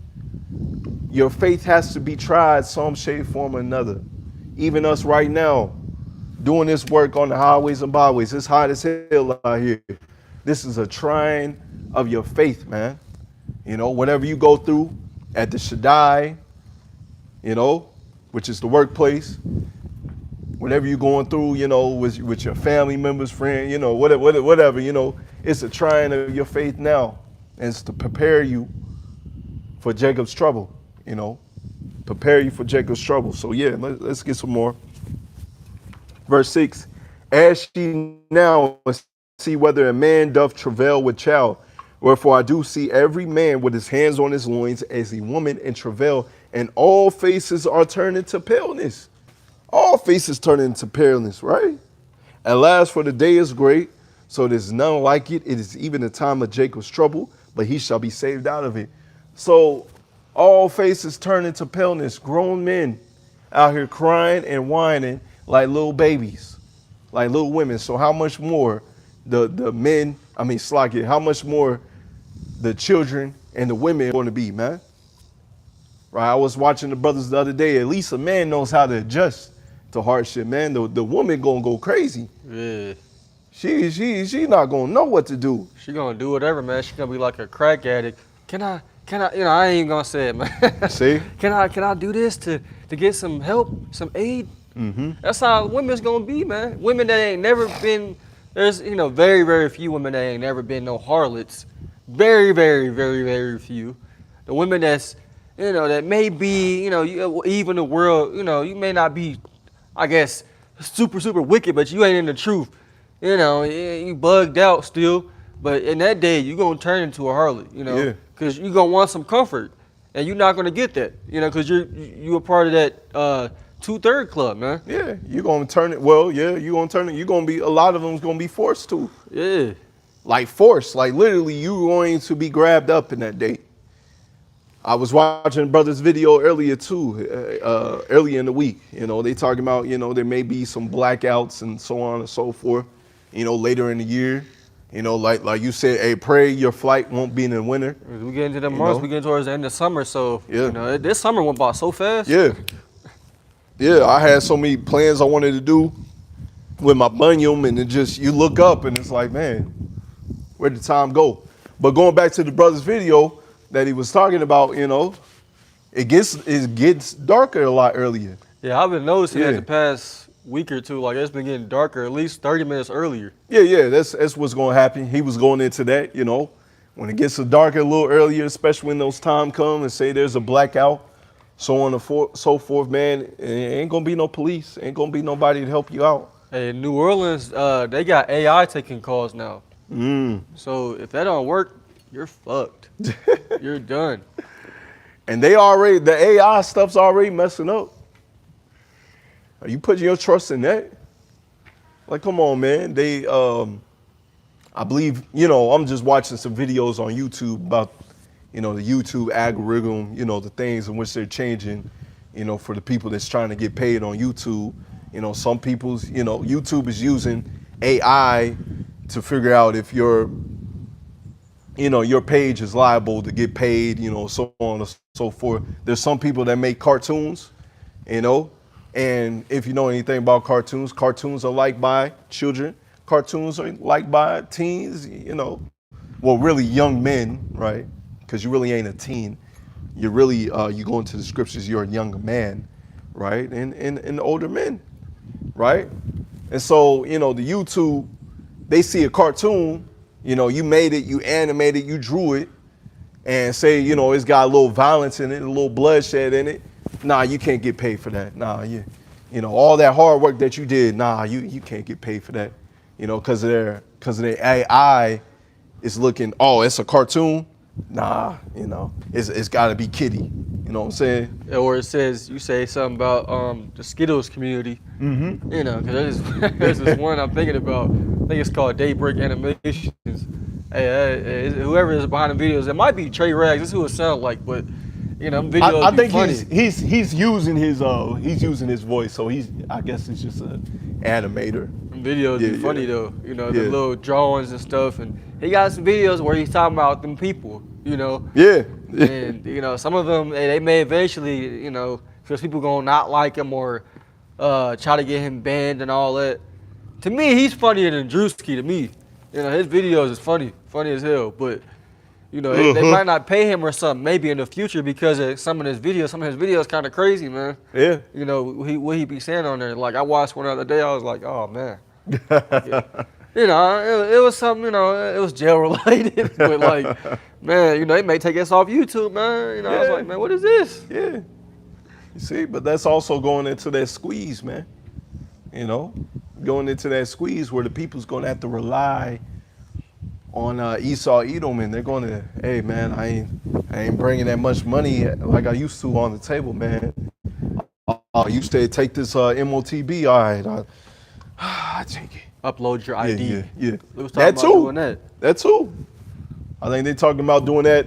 Speaker 1: Your faith has to be tried some shape, form, or another. Even us right now, doing this work on the highways and byways, it's hot as hell out here. This is a trying of your faith, man. You know, whatever you go through at the Shaddai, you know, which is the workplace, whatever you're going through, you know, with your family members, friends, you know, whatever, you know, it's a trying of your faith now. And it's to prepare you for Jacob's trouble, you know, prepare you for Jacob's trouble. So yeah, let's get some more. Verse 6, ask ye now, see whether a man doth travail with child. Wherefore I do see every man with his hands on his loins as a woman in travail, and all faces are turned into paleness. All faces turn into paleness, right? At last, for the day is great, so there's none like it. It is even the time of Jacob's trouble, but he shall be saved out of it. So all faces turn into paleness. Grown men out here crying and whining like little babies, like little women. So how much more the men, how much more the children and the women are going to be, man? Right? I was watching the brothers the other day. At least a man knows how to adjust to hardship, man. The woman going to go crazy.
Speaker 2: Yeah.
Speaker 1: She not going to know what to do.
Speaker 2: She going to do whatever, man. She going to be like a crack addict. Can can I, I ain't gonna say it, man.
Speaker 1: See?
Speaker 2: Can I do this to get some help, some aid? That's how women's gonna be, man. Women that ain't never been, there's, very, very few women that ain't never been no harlots. Very, very, very, very few. The women that's, that may be, even the world, you may not be, I guess, super, super wicked, but you ain't in the truth. You bugged out still. But in that day, you're going to turn into a harlot, because you're going to want some comfort. And you're not going to get that, because you're a part of that 2/3 club, man.
Speaker 1: Yeah, you're going to turn it. Well, yeah, you're going to turn it. You're going to be, a lot of them's going to be forced to.
Speaker 2: Yeah.
Speaker 1: Like forced. Like literally, you're going to be grabbed up in that day. I was watching brother's video earlier too, earlier in the week. They talking about, there may be some blackouts and so on and so forth, later in the year. Like you said, hey, pray your flight won't be in the winter.
Speaker 2: We get into the months, we get towards the end of summer, so this summer went by so fast.
Speaker 1: Yeah. Yeah, I had so many plans I wanted to do with my bunion, and it just, you look up and it's like, man, where'd the time go? But going back to the brother's video that he was talking about, it gets darker a lot earlier.
Speaker 2: Yeah, I've been noticing that the past week or two, like it's been getting darker at least 30 minutes earlier.
Speaker 1: Yeah, that's what's going to happen. He was going into that, when it gets darker a little earlier, especially when those time come and say there's a blackout, so on and so forth, man, it ain't going to be no police, ain't going to be nobody to help you out.
Speaker 2: Hey, in New Orleans, they got AI taking calls now. So if that don't work, you're fucked. You're done.
Speaker 1: And the AI stuff's already messing up. Are you putting your trust in that? Like, come on, man. They, I believe, I'm just watching some videos on YouTube about, the YouTube algorithm, the things in which they're changing, for the people that's trying to get paid on YouTube. Some people's, YouTube is using AI to figure out if your page is liable to get paid, so on and so forth. There's some people that make cartoons, and if you know anything about cartoons are liked by children. Cartoons are liked by teens, well, really young men, right? Because you really ain't a teen. You're really, you go into the scriptures, you're a younger man, right? And older men, right? And so, the YouTube, they see a cartoon, you made it, you animated, you drew it, and say, it's got a little violence in it, a little bloodshed in it. Nah, you can't get paid for that. Nah, all that hard work that you did, nah, you can't get paid for that. Because their AI is looking, oh, it's a cartoon. Nah, it's got to be kiddie. You know what I'm saying?
Speaker 2: Or it says, you say something about the Skittles community. Because there's this one I'm thinking about. I think it's called Daybreak Animations. Hey, whoever is behind the videos, it might be Trey Rags. This is who it sounds like, but videos.
Speaker 1: I think
Speaker 2: funny.
Speaker 1: he's using his voice, so I guess it's just an animator.
Speaker 2: Videos be funny though, the little drawings and stuff, and he got some videos where he's talking about them people,
Speaker 1: Yeah.
Speaker 2: And some of them they may eventually, because people gonna not like him or try to get him banned and all that. To me, he's funnier than Drewski. To me, his videos is funny as hell, but. They might not pay him or something maybe in the future because of some of his videos kind of crazy, man. Yeah. What he be saying on there. Like I watched one the other day, I was like, oh man. It was something, it was jail related, but like, man, they may take us off YouTube, man. I was like, man, what is this?
Speaker 1: Yeah. You see, but that's also going into that squeeze, man. Going into that squeeze where the people's going to have to rely on Esau, Edom, and they're going to, hey man, I ain't bringing that much money like I used to on the table, man. I used to take this MOTB, all right, I take it.
Speaker 2: Upload your ID.
Speaker 1: Yeah.
Speaker 2: That too.
Speaker 1: That too. I think they're talking about doing that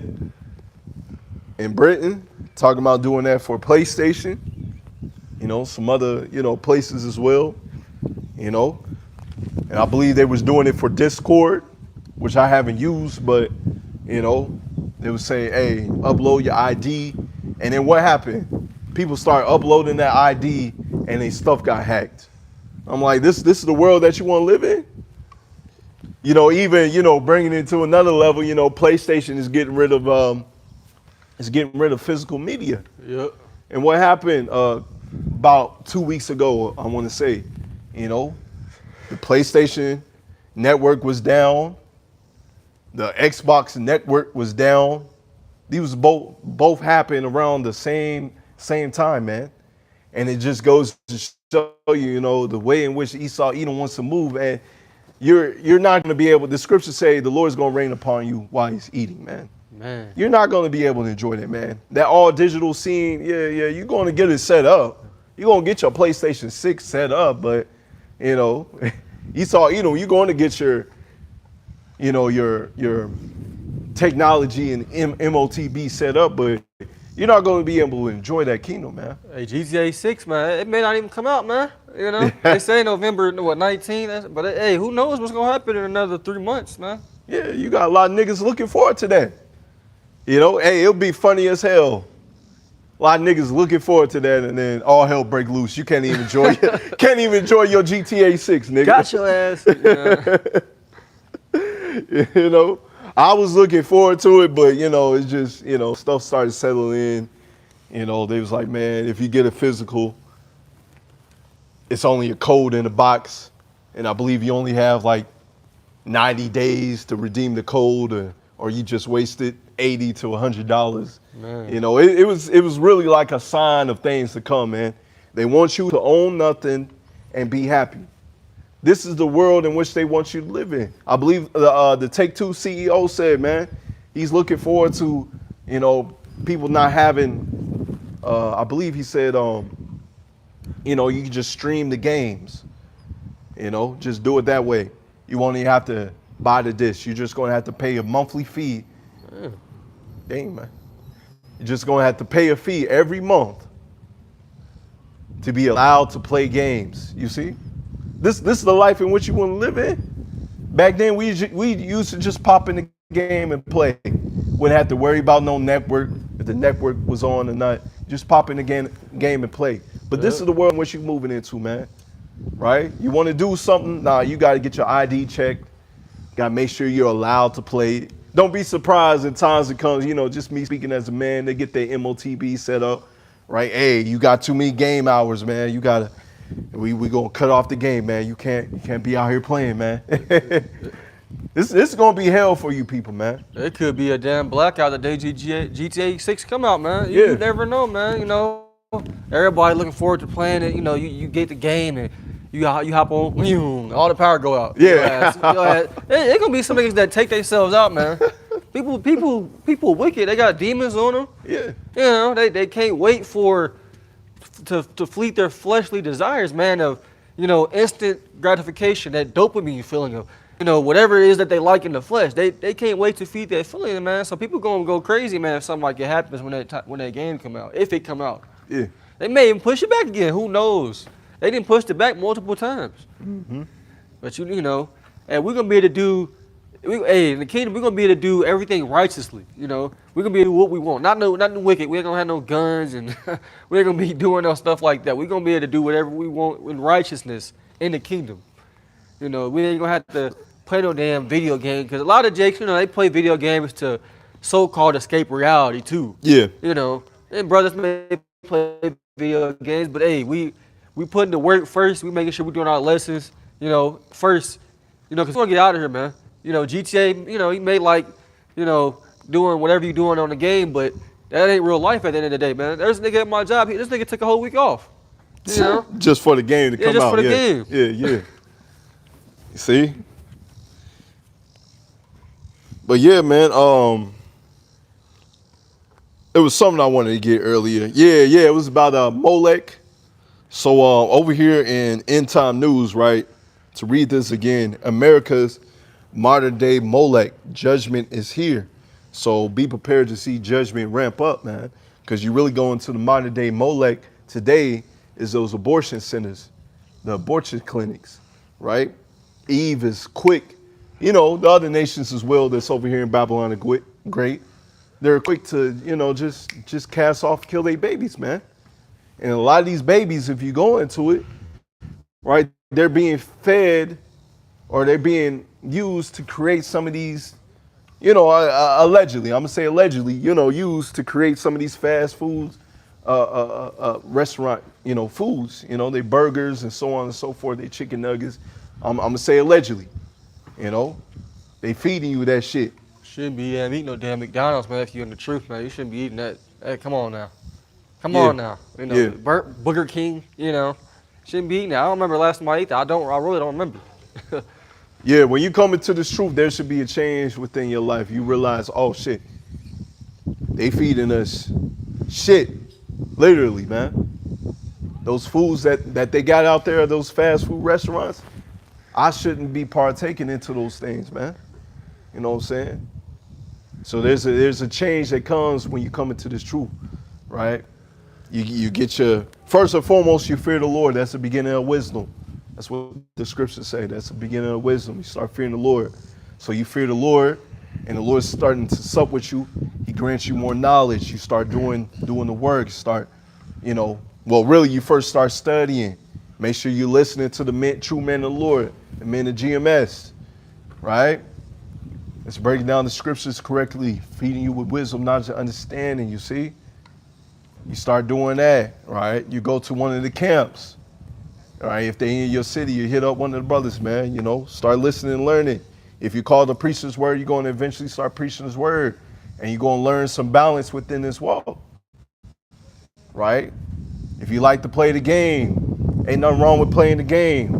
Speaker 1: in Britain, talking about doing that for PlayStation, some other, places as well, and I believe they was doing it for Discord, which I haven't used, but, they would say, hey, upload your ID. And then what happened? People start uploading that ID and their stuff got hacked. I'm like, this is the world that you want to live in? Even, bringing it to another level, PlayStation is getting rid of is getting rid of physical media.
Speaker 2: Yep.
Speaker 1: And what happened about 2 weeks ago, I want to say, you know, the PlayStation network was down. The Xbox network was down. These both happened around the same time, man. And it just goes to show you, you know, the way in which Esau, Edom wants to move. And you're not going to be able, the scriptures say the Lord's going to rain upon you while he's eating, man.
Speaker 2: Man.
Speaker 1: You're not going to be able to enjoy that, man. That all digital scene, yeah, you're going to get it set up. You're going to get your PlayStation 6 set up, but, you know, Esau, Edom, you're going to get your, you know, your technology and MOTB set up, but you're not going to be able to enjoy that kingdom, man.
Speaker 2: Hey, GTA 6, man, it may not even come out, man. You know, they say November, 19, but hey, who knows what's going to happen in another 3 months, man.
Speaker 1: Yeah, you got a lot of niggas looking forward to that. You know, hey, it'll be funny as hell. A lot of niggas looking forward to that, and then all hell break loose. You can't even enjoy your GTA 6, nigga.
Speaker 2: Got your ass.
Speaker 1: You know, I was looking forward to it, but, you know, it's just, you know, stuff started settling in. You know, they was like, man, if you get a physical, it's only a code in a box. And I believe you only have like 90 days to redeem the code, or you just wasted $80 to $100. Man. You know, it was really like a sign of things to come, man. They want you to own nothing and be happy. This is the world in which they want you to live in. I believe the Take-Two CEO said, man, he's looking forward to, you know, people not having, I believe he said, you know, you can just stream the games. You know, just do it that way. You won't even have to buy the disc. You're just going to have to pay a monthly fee. Dang, man. You're just going to have to pay a fee every month to be allowed to play games. You see? This is the life in which you want to live in. Back then, we used to just pop in the game and play. Wouldn't have to worry about no network, if the network was on or not. Just pop in the game and play. But this is the world in which you're moving into, man. Right? You want to do something? Nah, you got to get your ID checked. Got to make sure you're allowed to play. Don't be surprised in times it comes, you know, just me speaking as a man, they get their MOTB set up. Right? Hey, you got too many game hours, man. You got to. We gonna cut off the game, man. You can't be out here playing, man. This is gonna be hell for you people, man.
Speaker 2: It could be a damn blackout the day GTA 6 come out, man. You never know, man. You know, everybody looking forward to playing it. You know, you get the game and you hop on, all the power go out.
Speaker 1: Yeah.
Speaker 2: It gonna be some niggas that take themselves out, man. People wicked. They got demons on them.
Speaker 1: Yeah.
Speaker 2: You know, they can't wait to fleet their fleshly desires, man, of, you know, instant gratification, that dopamine feeling of, you know, whatever it is that they like in the flesh. They can't wait to feed that feeling, man. So people gonna go crazy, man, if something like it happens when that game come out, if it come out.
Speaker 1: Yeah.
Speaker 2: They may even push it back again. Who knows? They didn't push it back multiple times.
Speaker 1: Mm-hmm.
Speaker 2: But you know, and we're gonna be able to do. In the kingdom, we're gonna be able to do everything righteously. You know, we're gonna be able to do what we want. Not the wicked. We ain't gonna have no guns, and we ain't gonna be doing no stuff like that. We're gonna be able to do whatever we want in righteousness in the kingdom. You know, we ain't gonna have to play no damn video game, because a lot of jakes, you know, they play video games to so-called escape reality too. Yeah. You know, and brothers may play video games, but hey, we putting the work first. We making sure we're doing our lessons, you know, first. You know, because we want to get out of here, man. You know, GTA, you know, you may like, you know, doing whatever you're doing on the game, but that ain't real life at the end of the day, man. There's a nigga at my job. This nigga took a whole week off. You know?
Speaker 1: Just for the game to come out.
Speaker 2: Just for the game.
Speaker 1: Yeah. You see? But yeah, man, it was something I wanted to get earlier. Yeah, it was about Molech. So over here in End Time News, right, to read this again, America's modern day Molech, judgment is here. So be prepared to see judgment ramp up, man, because you really go into the modern day Molech today is those abortion centers, the abortion clinics, right? Eve is quick. You know, the other nations as well that's over here in Babylon are great. They're quick to, you know, just cast off, kill their babies, man. And a lot of these babies, if you go into it, right, they're being fed or they're being used to create some of these, you know, allegedly, I'm gonna say allegedly, you know, used to create some of these fast foods, restaurant, you know, foods, you know, they burgers and so on and so forth, they chicken nuggets. I'm gonna say allegedly, you know, they feeding you that shit.
Speaker 2: Shouldn't be eating no damn McDonald's, man. If you're in the truth, man, you shouldn't be eating that. Hey, come on now. Come on now. You know, Burger King, you know, shouldn't be eating that. I don't remember the last time I ate that. I really don't remember.
Speaker 1: Yeah, when you come into this truth, there should be a change within your life. You realize, oh shit, they feeding us shit, literally, man. Those foods that they got out there, those fast food restaurants, I shouldn't be partaking into those things, man. You know what I'm saying? So there's a change that comes when you come into this truth, right? You get your, first and foremost, you fear the Lord. That's the beginning of wisdom. That's what the scriptures say. That's the beginning of wisdom. You start fearing the Lord. So you fear the Lord, and the Lord's starting to sup with you. He grants you more knowledge. You start doing the work. Start, you know, well, really, you first start studying. Make sure you're listening to the men, true men of the Lord, the men of GMS, right? It's breaking down the scriptures correctly, feeding you with wisdom, knowledge, and understanding, you see? You start doing that, right? You go to one of the camps. All right, if they in your city, you hit up one of the brothers, man, you know, start listening and learning. If you call the preach his word, you're going to eventually start preaching his word, and you're going to learn some balance within this walk, right? If you like to play the game, ain't nothing wrong with playing the game,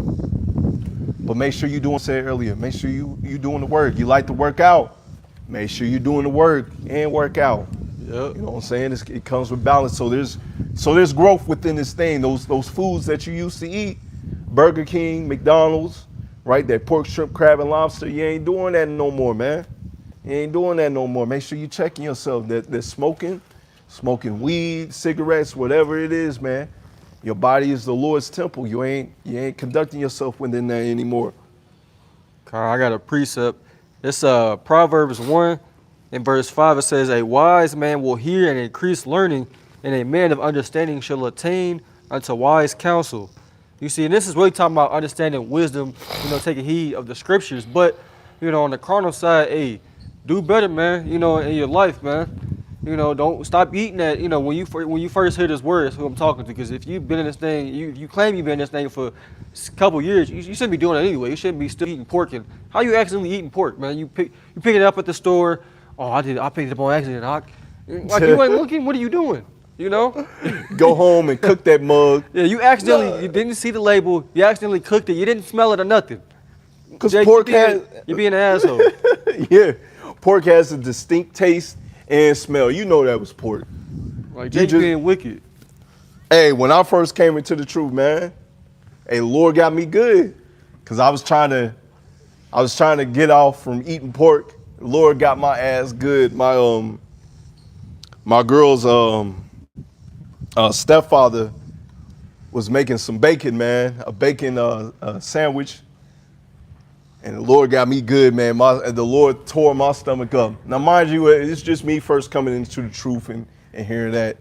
Speaker 1: but make sure you're doing, said earlier, make sure you doing the work. You like to work out, make sure you're doing the work and work out. Yep. You know what I'm saying? It comes with balance. So there's growth within this thing. Those foods that you used to eat, Burger King, McDonald's, right? That pork, shrimp, crab, and lobster. You ain't doing that no more, man. You ain't doing that no more. Make sure you checking yourself. That smoking weed, cigarettes, whatever it is, man. Your body is the Lord's temple. You ain't conducting yourself within that anymore.
Speaker 2: Carl, I got a precept. It's Proverbs 1. In verse 5, it says, a wise man will hear and increase learning, and a man of understanding shall attain unto wise counsel. You see, and this is really talking about understanding wisdom, you know, taking heed of the scriptures. But, you know, on the carnal side, hey, do better, man, you know, in your life, man. You know, don't stop eating that, you know, when you first hear this word, that's who I'm talking to. Because if you've been in this thing, you claim you've been in this thing for a couple years, you shouldn't be doing it anyway. You shouldn't be still eating pork. And how you accidentally eating pork, man? You pick it up at the store. Oh, I picked it up on accident. Like you ain't looking, what are you doing? You know?
Speaker 1: Go home and cook that mug.
Speaker 2: Yeah, you didn't see the label, you accidentally cooked it, you didn't smell it or nothing.
Speaker 1: Because pork
Speaker 2: you're being an asshole.
Speaker 1: Yeah, pork has a distinct taste and smell. You know that was pork.
Speaker 2: Like Jake being wicked.
Speaker 1: Hey, when I first came into the truth, man, hey, the Lord got me good. Cause I was trying to get off from eating pork. The Lord got my ass good. My girl's stepfather was making some bacon, man, a bacon sandwich. And the Lord got me good, man. The Lord tore my stomach up. Now, mind you, it's just me first coming into the truth and hearing that,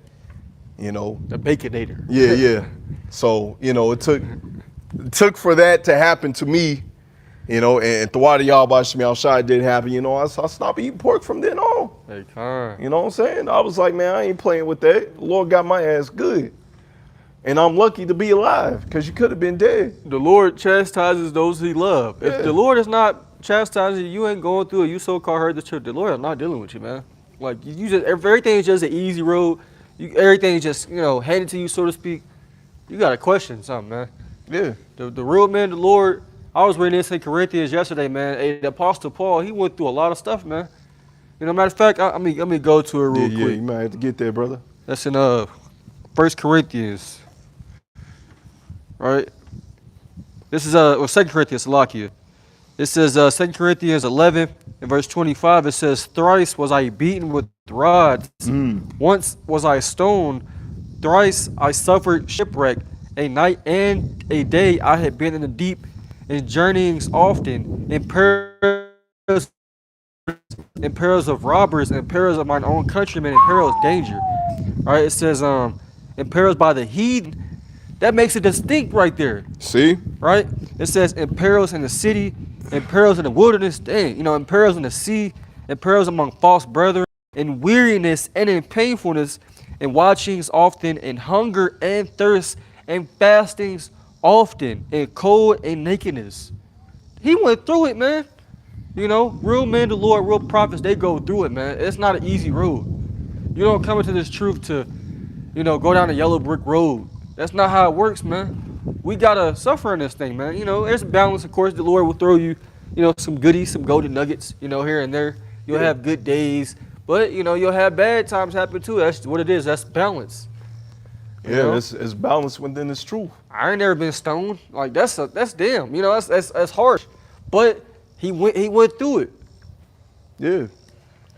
Speaker 1: you know.
Speaker 2: The Baconator.
Speaker 1: Yeah. So, you know, it took for that to happen to me, you know, and YASHAMIAHLA didn't happen, you know. I stopped eating pork from then on.
Speaker 2: Hey, Con.
Speaker 1: You know what I'm saying? I was like, man, I ain't playing with that. The Lord got my ass good. And I'm lucky to be alive, because you could have been dead.
Speaker 2: The Lord chastises those he loves. Yeah. If the Lord is not chastising you, you ain't going through it. You so-called heard the truth. The Lord is not dealing with you, man. Like, you just, everything is just an easy road. Everything is just, you know, handed to you, so to speak. You got to question something, man.
Speaker 1: Yeah.
Speaker 2: The real man, the Lord, I was reading this in Corinthians yesterday, man. Hey, the Apostle Paul, he went through a lot of stuff, man. You know, matter of fact, let me go to it real quick.
Speaker 1: Yeah, you might have to get there, brother.
Speaker 2: That's in 1 Corinthians. Right? This is 2 Corinthians, Salakia. It says 2 Corinthians 11 and verse 25. It says, thrice was I beaten with rods. Once was I stoned. Thrice I suffered shipwreck. A night and a day I had been in the deep, in journeyings often, in perils of robbers, in perils of mine own countrymen, in perils of danger. All right, it says in perils by the heathen. That makes it distinct right there.
Speaker 1: See?
Speaker 2: Right? It says in perils in the city, in perils in the wilderness, dang, you know, in perils in the sea, and perils among false brethren, in weariness and in painfulness, and watchings often, and hunger and thirst, and fastings often, and cold and nakedness. He went through it, man. You know, real men of the Lord, real prophets, they go through it, man. It's not an easy road. You don't come into this truth to, you know, go down a yellow brick road. That's not how it works, man. We gotta suffer in this thing, man. You know, there's a balance, of course. The Lord will throw you, you know, some goodies, some golden nuggets, you know, here and there. You'll have good days, but, you know, you'll have bad times happen too. That's what it is. That's balance. You know?
Speaker 1: it's balance within this truth.
Speaker 2: I ain't never been stoned. Like, that's damn. You know, that's harsh. But he went through it.
Speaker 1: Yeah.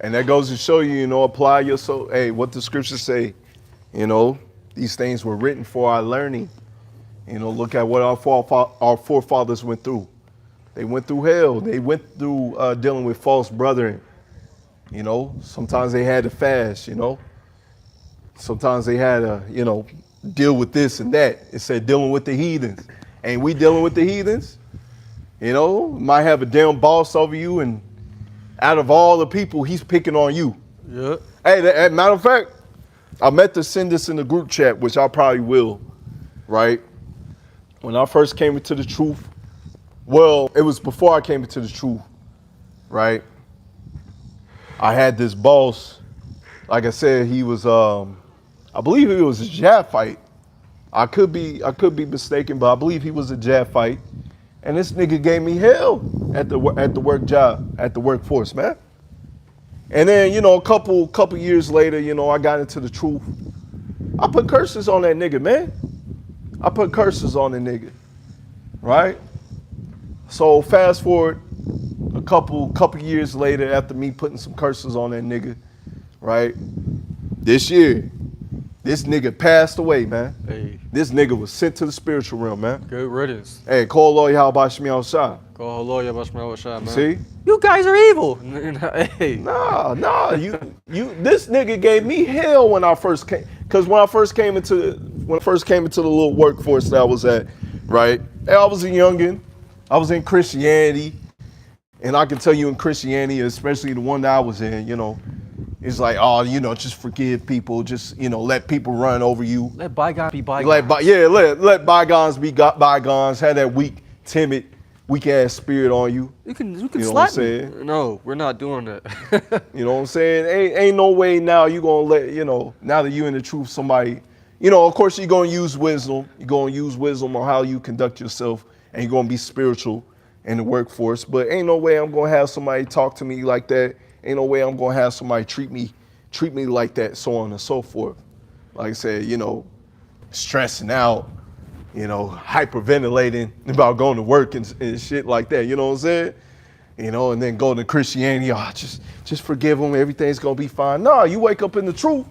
Speaker 1: And that goes to show you, you know, apply your soul. Hey, what the scriptures say, you know, these things were written for our learning. You know, look at what our forefathers went through. They went through hell. They went through dealing with false brethren. You know, sometimes they had to fast, you know. Sometimes they had to, you know, deal with this and that. It said dealing with the heathens. Ain't we dealing with the heathens? You know, might have a damn boss over you, and out of all the people, he's picking on you.
Speaker 2: Yeah.
Speaker 1: Hey, matter of fact, I meant to send this in the group chat, which I probably will, right? When I first came into the truth, well, it was before I came into the truth, right? I had this boss, like I said, he was, I believe he was a Japhite. I could be mistaken, but I believe he was a Japhite. And this nigga gave me hell at the work job, at the workforce, man. And then, you know, a couple years later, you know, I got into the truth. I put curses on that nigga, man. I put curses on the nigga, right? So fast forward a couple years later, after me putting some curses on that nigga, right? This year, this nigga passed away, man.
Speaker 2: Hey.
Speaker 1: This nigga was sent to the spiritual realm, man.
Speaker 2: Good riddance.
Speaker 1: Hey, call Lord YASHAMIAHLA.
Speaker 2: Call Lord YASHAMIAHLA, man.
Speaker 1: See?
Speaker 2: You guys are evil. Hey.
Speaker 1: Nah, you this nigga gave me hell when I first came. Cause when I first came into the little workforce that I was at, right? Hey, I was a youngin'. I was in Christianity. And I can tell you in Christianity, especially the one that I was in, you know, it's like, oh, you know, just forgive people, just, you know, let people run over you.
Speaker 2: Let bygones be bygones.
Speaker 1: Let bygones be bygones. Have that weak, timid, weak ass spirit on you.
Speaker 2: You can
Speaker 1: You know
Speaker 2: slap
Speaker 1: what I'm saying?
Speaker 2: me. No, we're not doing that.
Speaker 1: You know what I'm saying? Ain't no way now you gonna let, you know, now that you in the truth, somebody, you know, of course you're gonna use wisdom. You're gonna use wisdom on how you conduct yourself, and you're gonna be spiritual in the workforce. But ain't no way I'm gonna have somebody talk to me like that. Ain't no way I'm gonna have somebody treat me like that, so on and so forth. Like I said, you know, stressing out, you know, hyperventilating about going to work and shit like that. You know what I'm saying? You know, and then go to Christianity, oh, just forgive them, everything's gonna be fine. No, you wake up in the truth,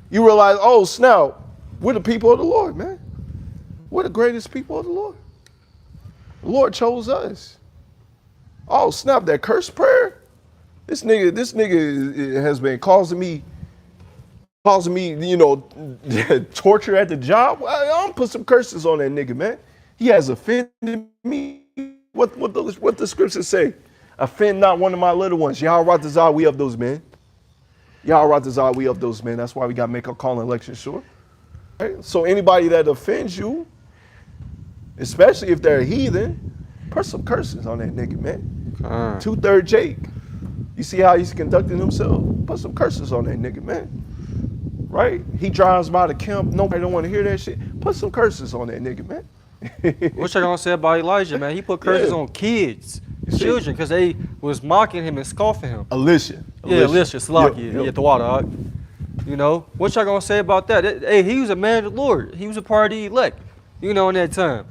Speaker 1: you realize, oh snap, we're the people of the Lord, man. We're the greatest people of the Lord. The Lord chose us. Oh snap, that curse prayer. This nigga has been causing me, you know, torture at the job. I'm gonna put some curses on that nigga, man. He has offended me. What the scriptures say? Offend not one of my little ones. YAHARAHLA, we of those men. YAHARAHLA, we of those men. That's why we gotta make our call and election sure. Right? So anybody that offends you, especially if they're a heathen, put some curses on that nigga, man. 2/3 Jake. You see how he's conducting himself? Put some curses on that nigga, man. Right? He drives by the camp. Nobody don't want to hear that shit. Put some curses on that nigga, man.
Speaker 2: What you gonna say about Elijah, man? He put curses on kids, children, because they was mocking him and scoffing him.
Speaker 1: Elisha.
Speaker 2: Salaki, the water. You know, what y'all gonna say about that? Hey, he was a man of the Lord. He was a part of the elect, you know, in that time.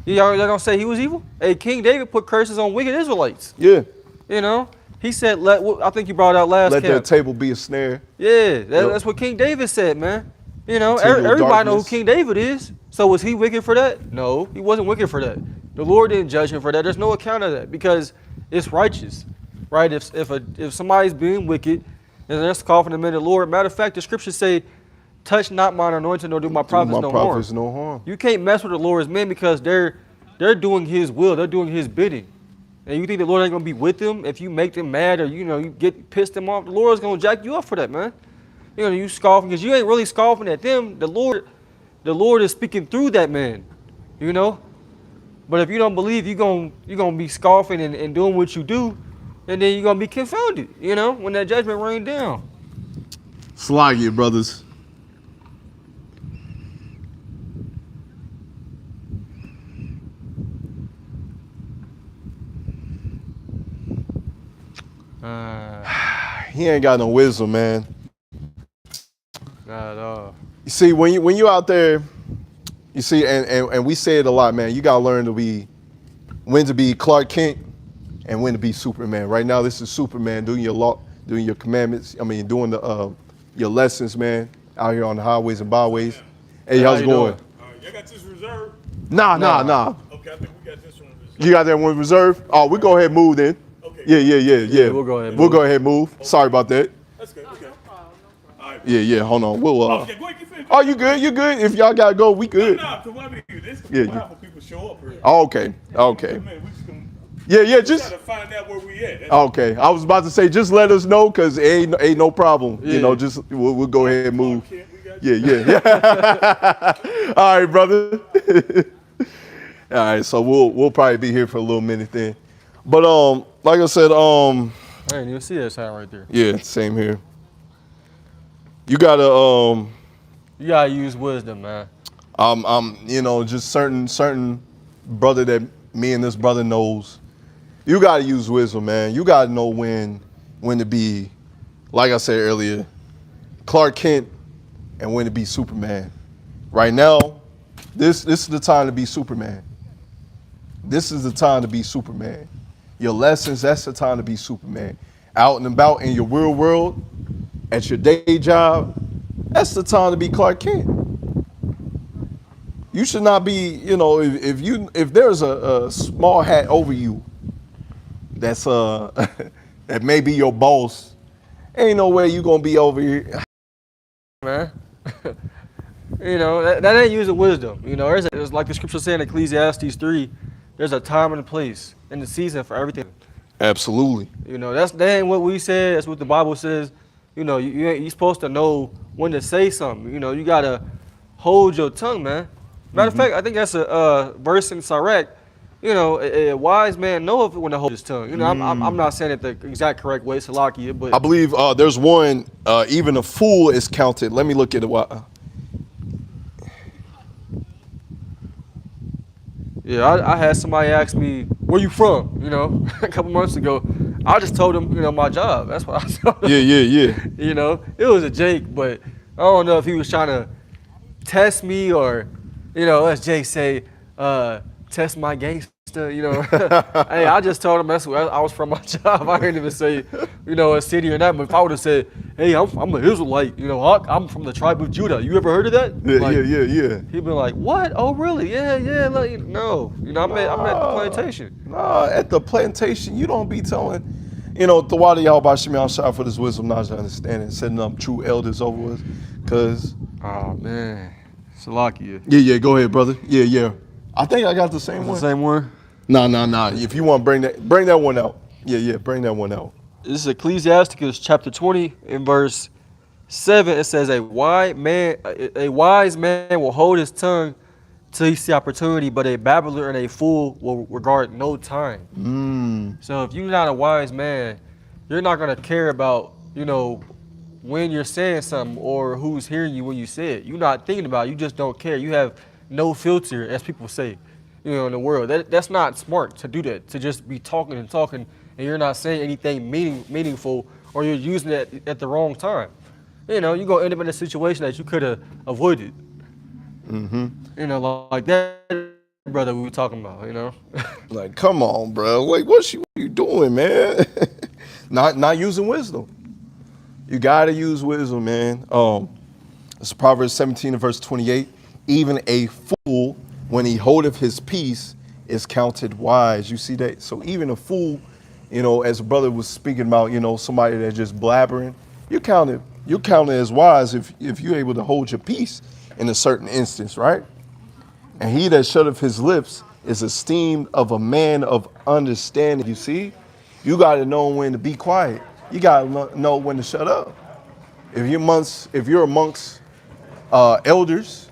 Speaker 2: Y'all gonna say he was evil? Hey, King David put curses on wicked Israelites.
Speaker 1: Yeah.
Speaker 2: You know, he said, I think you brought out last
Speaker 1: Let
Speaker 2: camp.
Speaker 1: their table be a snare.
Speaker 2: Yeah, that's what King David said, man. You know, everybody know who King David is. So was he wicked for that? No, he wasn't wicked for that. The Lord didn't judge him for that. There's no account of that because it's righteous, right? If somebody's being wicked and they're scoffing the men of the Lord, matter of fact, the scriptures say, touch not mine anointing nor do my prophets no harm. You can't mess with the Lord's men because they're doing his will. They're doing his bidding. and you think the Lord ain't gonna be with them if you make them mad or you get pissed them off, the Lord's gonna jack you up for that, man. You scoffing because you ain't really scoffing at them. The Lord is speaking through that man, But if you don't believe, you're gonna be scoffing and doing what you do, and then you're gonna be confounded, when that judgment rain down.
Speaker 1: Slag you, brothers. He ain't got no wisdom, man.
Speaker 2: Not at all.
Speaker 1: You see, when you out there, you see, and we say it a lot, man. You gotta learn when to be Clark Kent and when to be Superman. Right now, this is Superman doing your law, doing your commandments. Doing your lessons, man, out here on the highways and byways. Hey, how's it going?
Speaker 3: Y'all got this reserved?
Speaker 1: Nah.
Speaker 3: Okay, I think we got this one reserved.
Speaker 1: You got that one reserved? Oh, we go ahead and move then.
Speaker 3: Okay.
Speaker 1: Yeah.
Speaker 2: We'll go ahead and
Speaker 1: We'll go ahead and move. Okay. Sorry about that.
Speaker 3: That's good. Okay. All right.
Speaker 1: Yeah. Hold on. We'll.
Speaker 3: Okay, go ahead, get finished.
Speaker 1: Oh, you good? You good? If y'all gotta go, we good.
Speaker 3: Nah, this is
Speaker 1: Yeah.
Speaker 3: for people show up here.
Speaker 1: Oh, okay.
Speaker 3: Man, we just gonna
Speaker 1: Yeah.
Speaker 3: try
Speaker 1: Just.
Speaker 3: to find out where we at.
Speaker 1: Okay. I was about to say, just let us know, cause it ain't no problem.
Speaker 2: Yeah.
Speaker 1: Just we'll go ahead and move.
Speaker 3: We got
Speaker 1: Yeah. All right, brother. All right. So we'll probably be here for a little minute then. But like I said,
Speaker 2: I didn't even see that sign right there.
Speaker 1: yeah, same here. You gotta
Speaker 2: You gotta use wisdom, man.
Speaker 1: just certain brother that me and this brother knows. You gotta use wisdom, man. You gotta know when to be, like I said earlier, Clark Kent, and when to be Superman. Right now, this is the time to be Superman. This is the time to be Superman. Your lessons, that's the time to be Superman. Out and about in your real world, at your day job, that's the time to be Clark Kent. You should not be, if there's a small hat over you that's that may be your boss, ain't no way you gonna be over here.
Speaker 2: Man. That ain't using wisdom. There's like the scripture saying in Ecclesiastes 3, there's a time and a place and the season for everything.
Speaker 1: Absolutely.
Speaker 2: That ain't what we said. That's what the Bible says. You're supposed to know when to say something. You gotta hold your tongue, man. Matter of fact, I think that's a verse in Sirach. A wise man knoweth when to hold his tongue. I'm not saying it the exact correct way, Salakia, but
Speaker 1: I believe there's one, even a fool is counted. Let me look at it.
Speaker 2: Yeah, I had somebody ask me, where you from, a couple months ago. I just told him, my job. That's what I told him.
Speaker 1: Yeah.
Speaker 2: It was a joke, but I don't know if he was trying to test me or, as Jake say, test my gangster, Hey, I just told him that's where I was from my job. I didn't even say, a city or not. But if I would have said, hey, I'm an Israelite, I'm from the tribe of Judah. You ever heard of that?
Speaker 1: Yeah.
Speaker 2: He'd be like, what? Oh, really? Yeah. No. I'm at the plantation.
Speaker 1: Nah, at the plantation, you don't be telling, the water y'all by YASHAMIAHLA for this wisdom, knowledge, and understanding, setting up true elders over us. Cause
Speaker 2: oh man, Salakia.
Speaker 1: Yeah. Go ahead, brother. Yeah. I think I got the same one.
Speaker 2: The same one?
Speaker 1: Nah. If you want to bring that one out. Yeah. Bring that one out.
Speaker 2: This is Ecclesiasticus chapter 20 in verse 7. It says, a wise man will hold his tongue till he see opportunity, but a babbler and a fool will regard no time. So if you're not a wise man, you're not gonna care about, when you're saying something or who's hearing you when you say it. You're not thinking about it. You just don't care. You have no filter, as people say, in the world. That's not smart to do that, to just be talking and you're not saying anything meaningful, or you're using it at the wrong time. You're going to end up in a situation that you could have avoided. Like that brother we were talking about,
Speaker 1: Like, come on, bro. Like, what you doing, man? not using wisdom. You gotta use wisdom, man. It's Proverbs 17 and verse 28. Even a fool, when he holdeth his peace, is counted wise. You see that? So even a fool, as a brother was speaking about, somebody that's just blabbering, you count it as wise if you're able to hold your peace in a certain instance, right? And he that shutteth his lips is esteemed of a man of understanding. You see, you got to know when to be quiet. You got to know when to shut up. If you're amongst elders,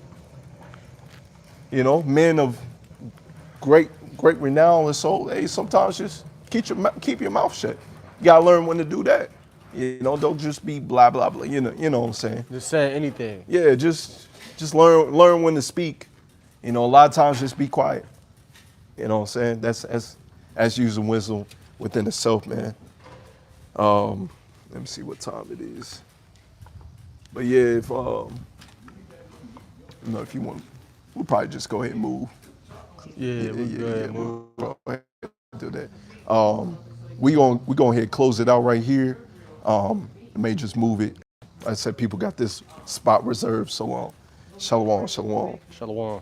Speaker 1: you know, men of great renown and soul, hey, sometimes just keep your mouth shut. You got to learn when to do that. You know, don't just be blah blah blah. You know what I'm saying?
Speaker 2: Just say anything.
Speaker 1: Yeah, just learn when to speak. You know, a lot of times just be quiet. You know what I'm saying? That's using wisdom within itself, man. Let me see what time it is. But yeah, if you know, if you want, we'll probably just go ahead and move.
Speaker 2: Yeah,
Speaker 1: We'll go ahead and do that. We gonna go ahead and close it out right here. May just move it. Like I said, people got this spot reserved, so shalom, shalom.
Speaker 2: Shalom.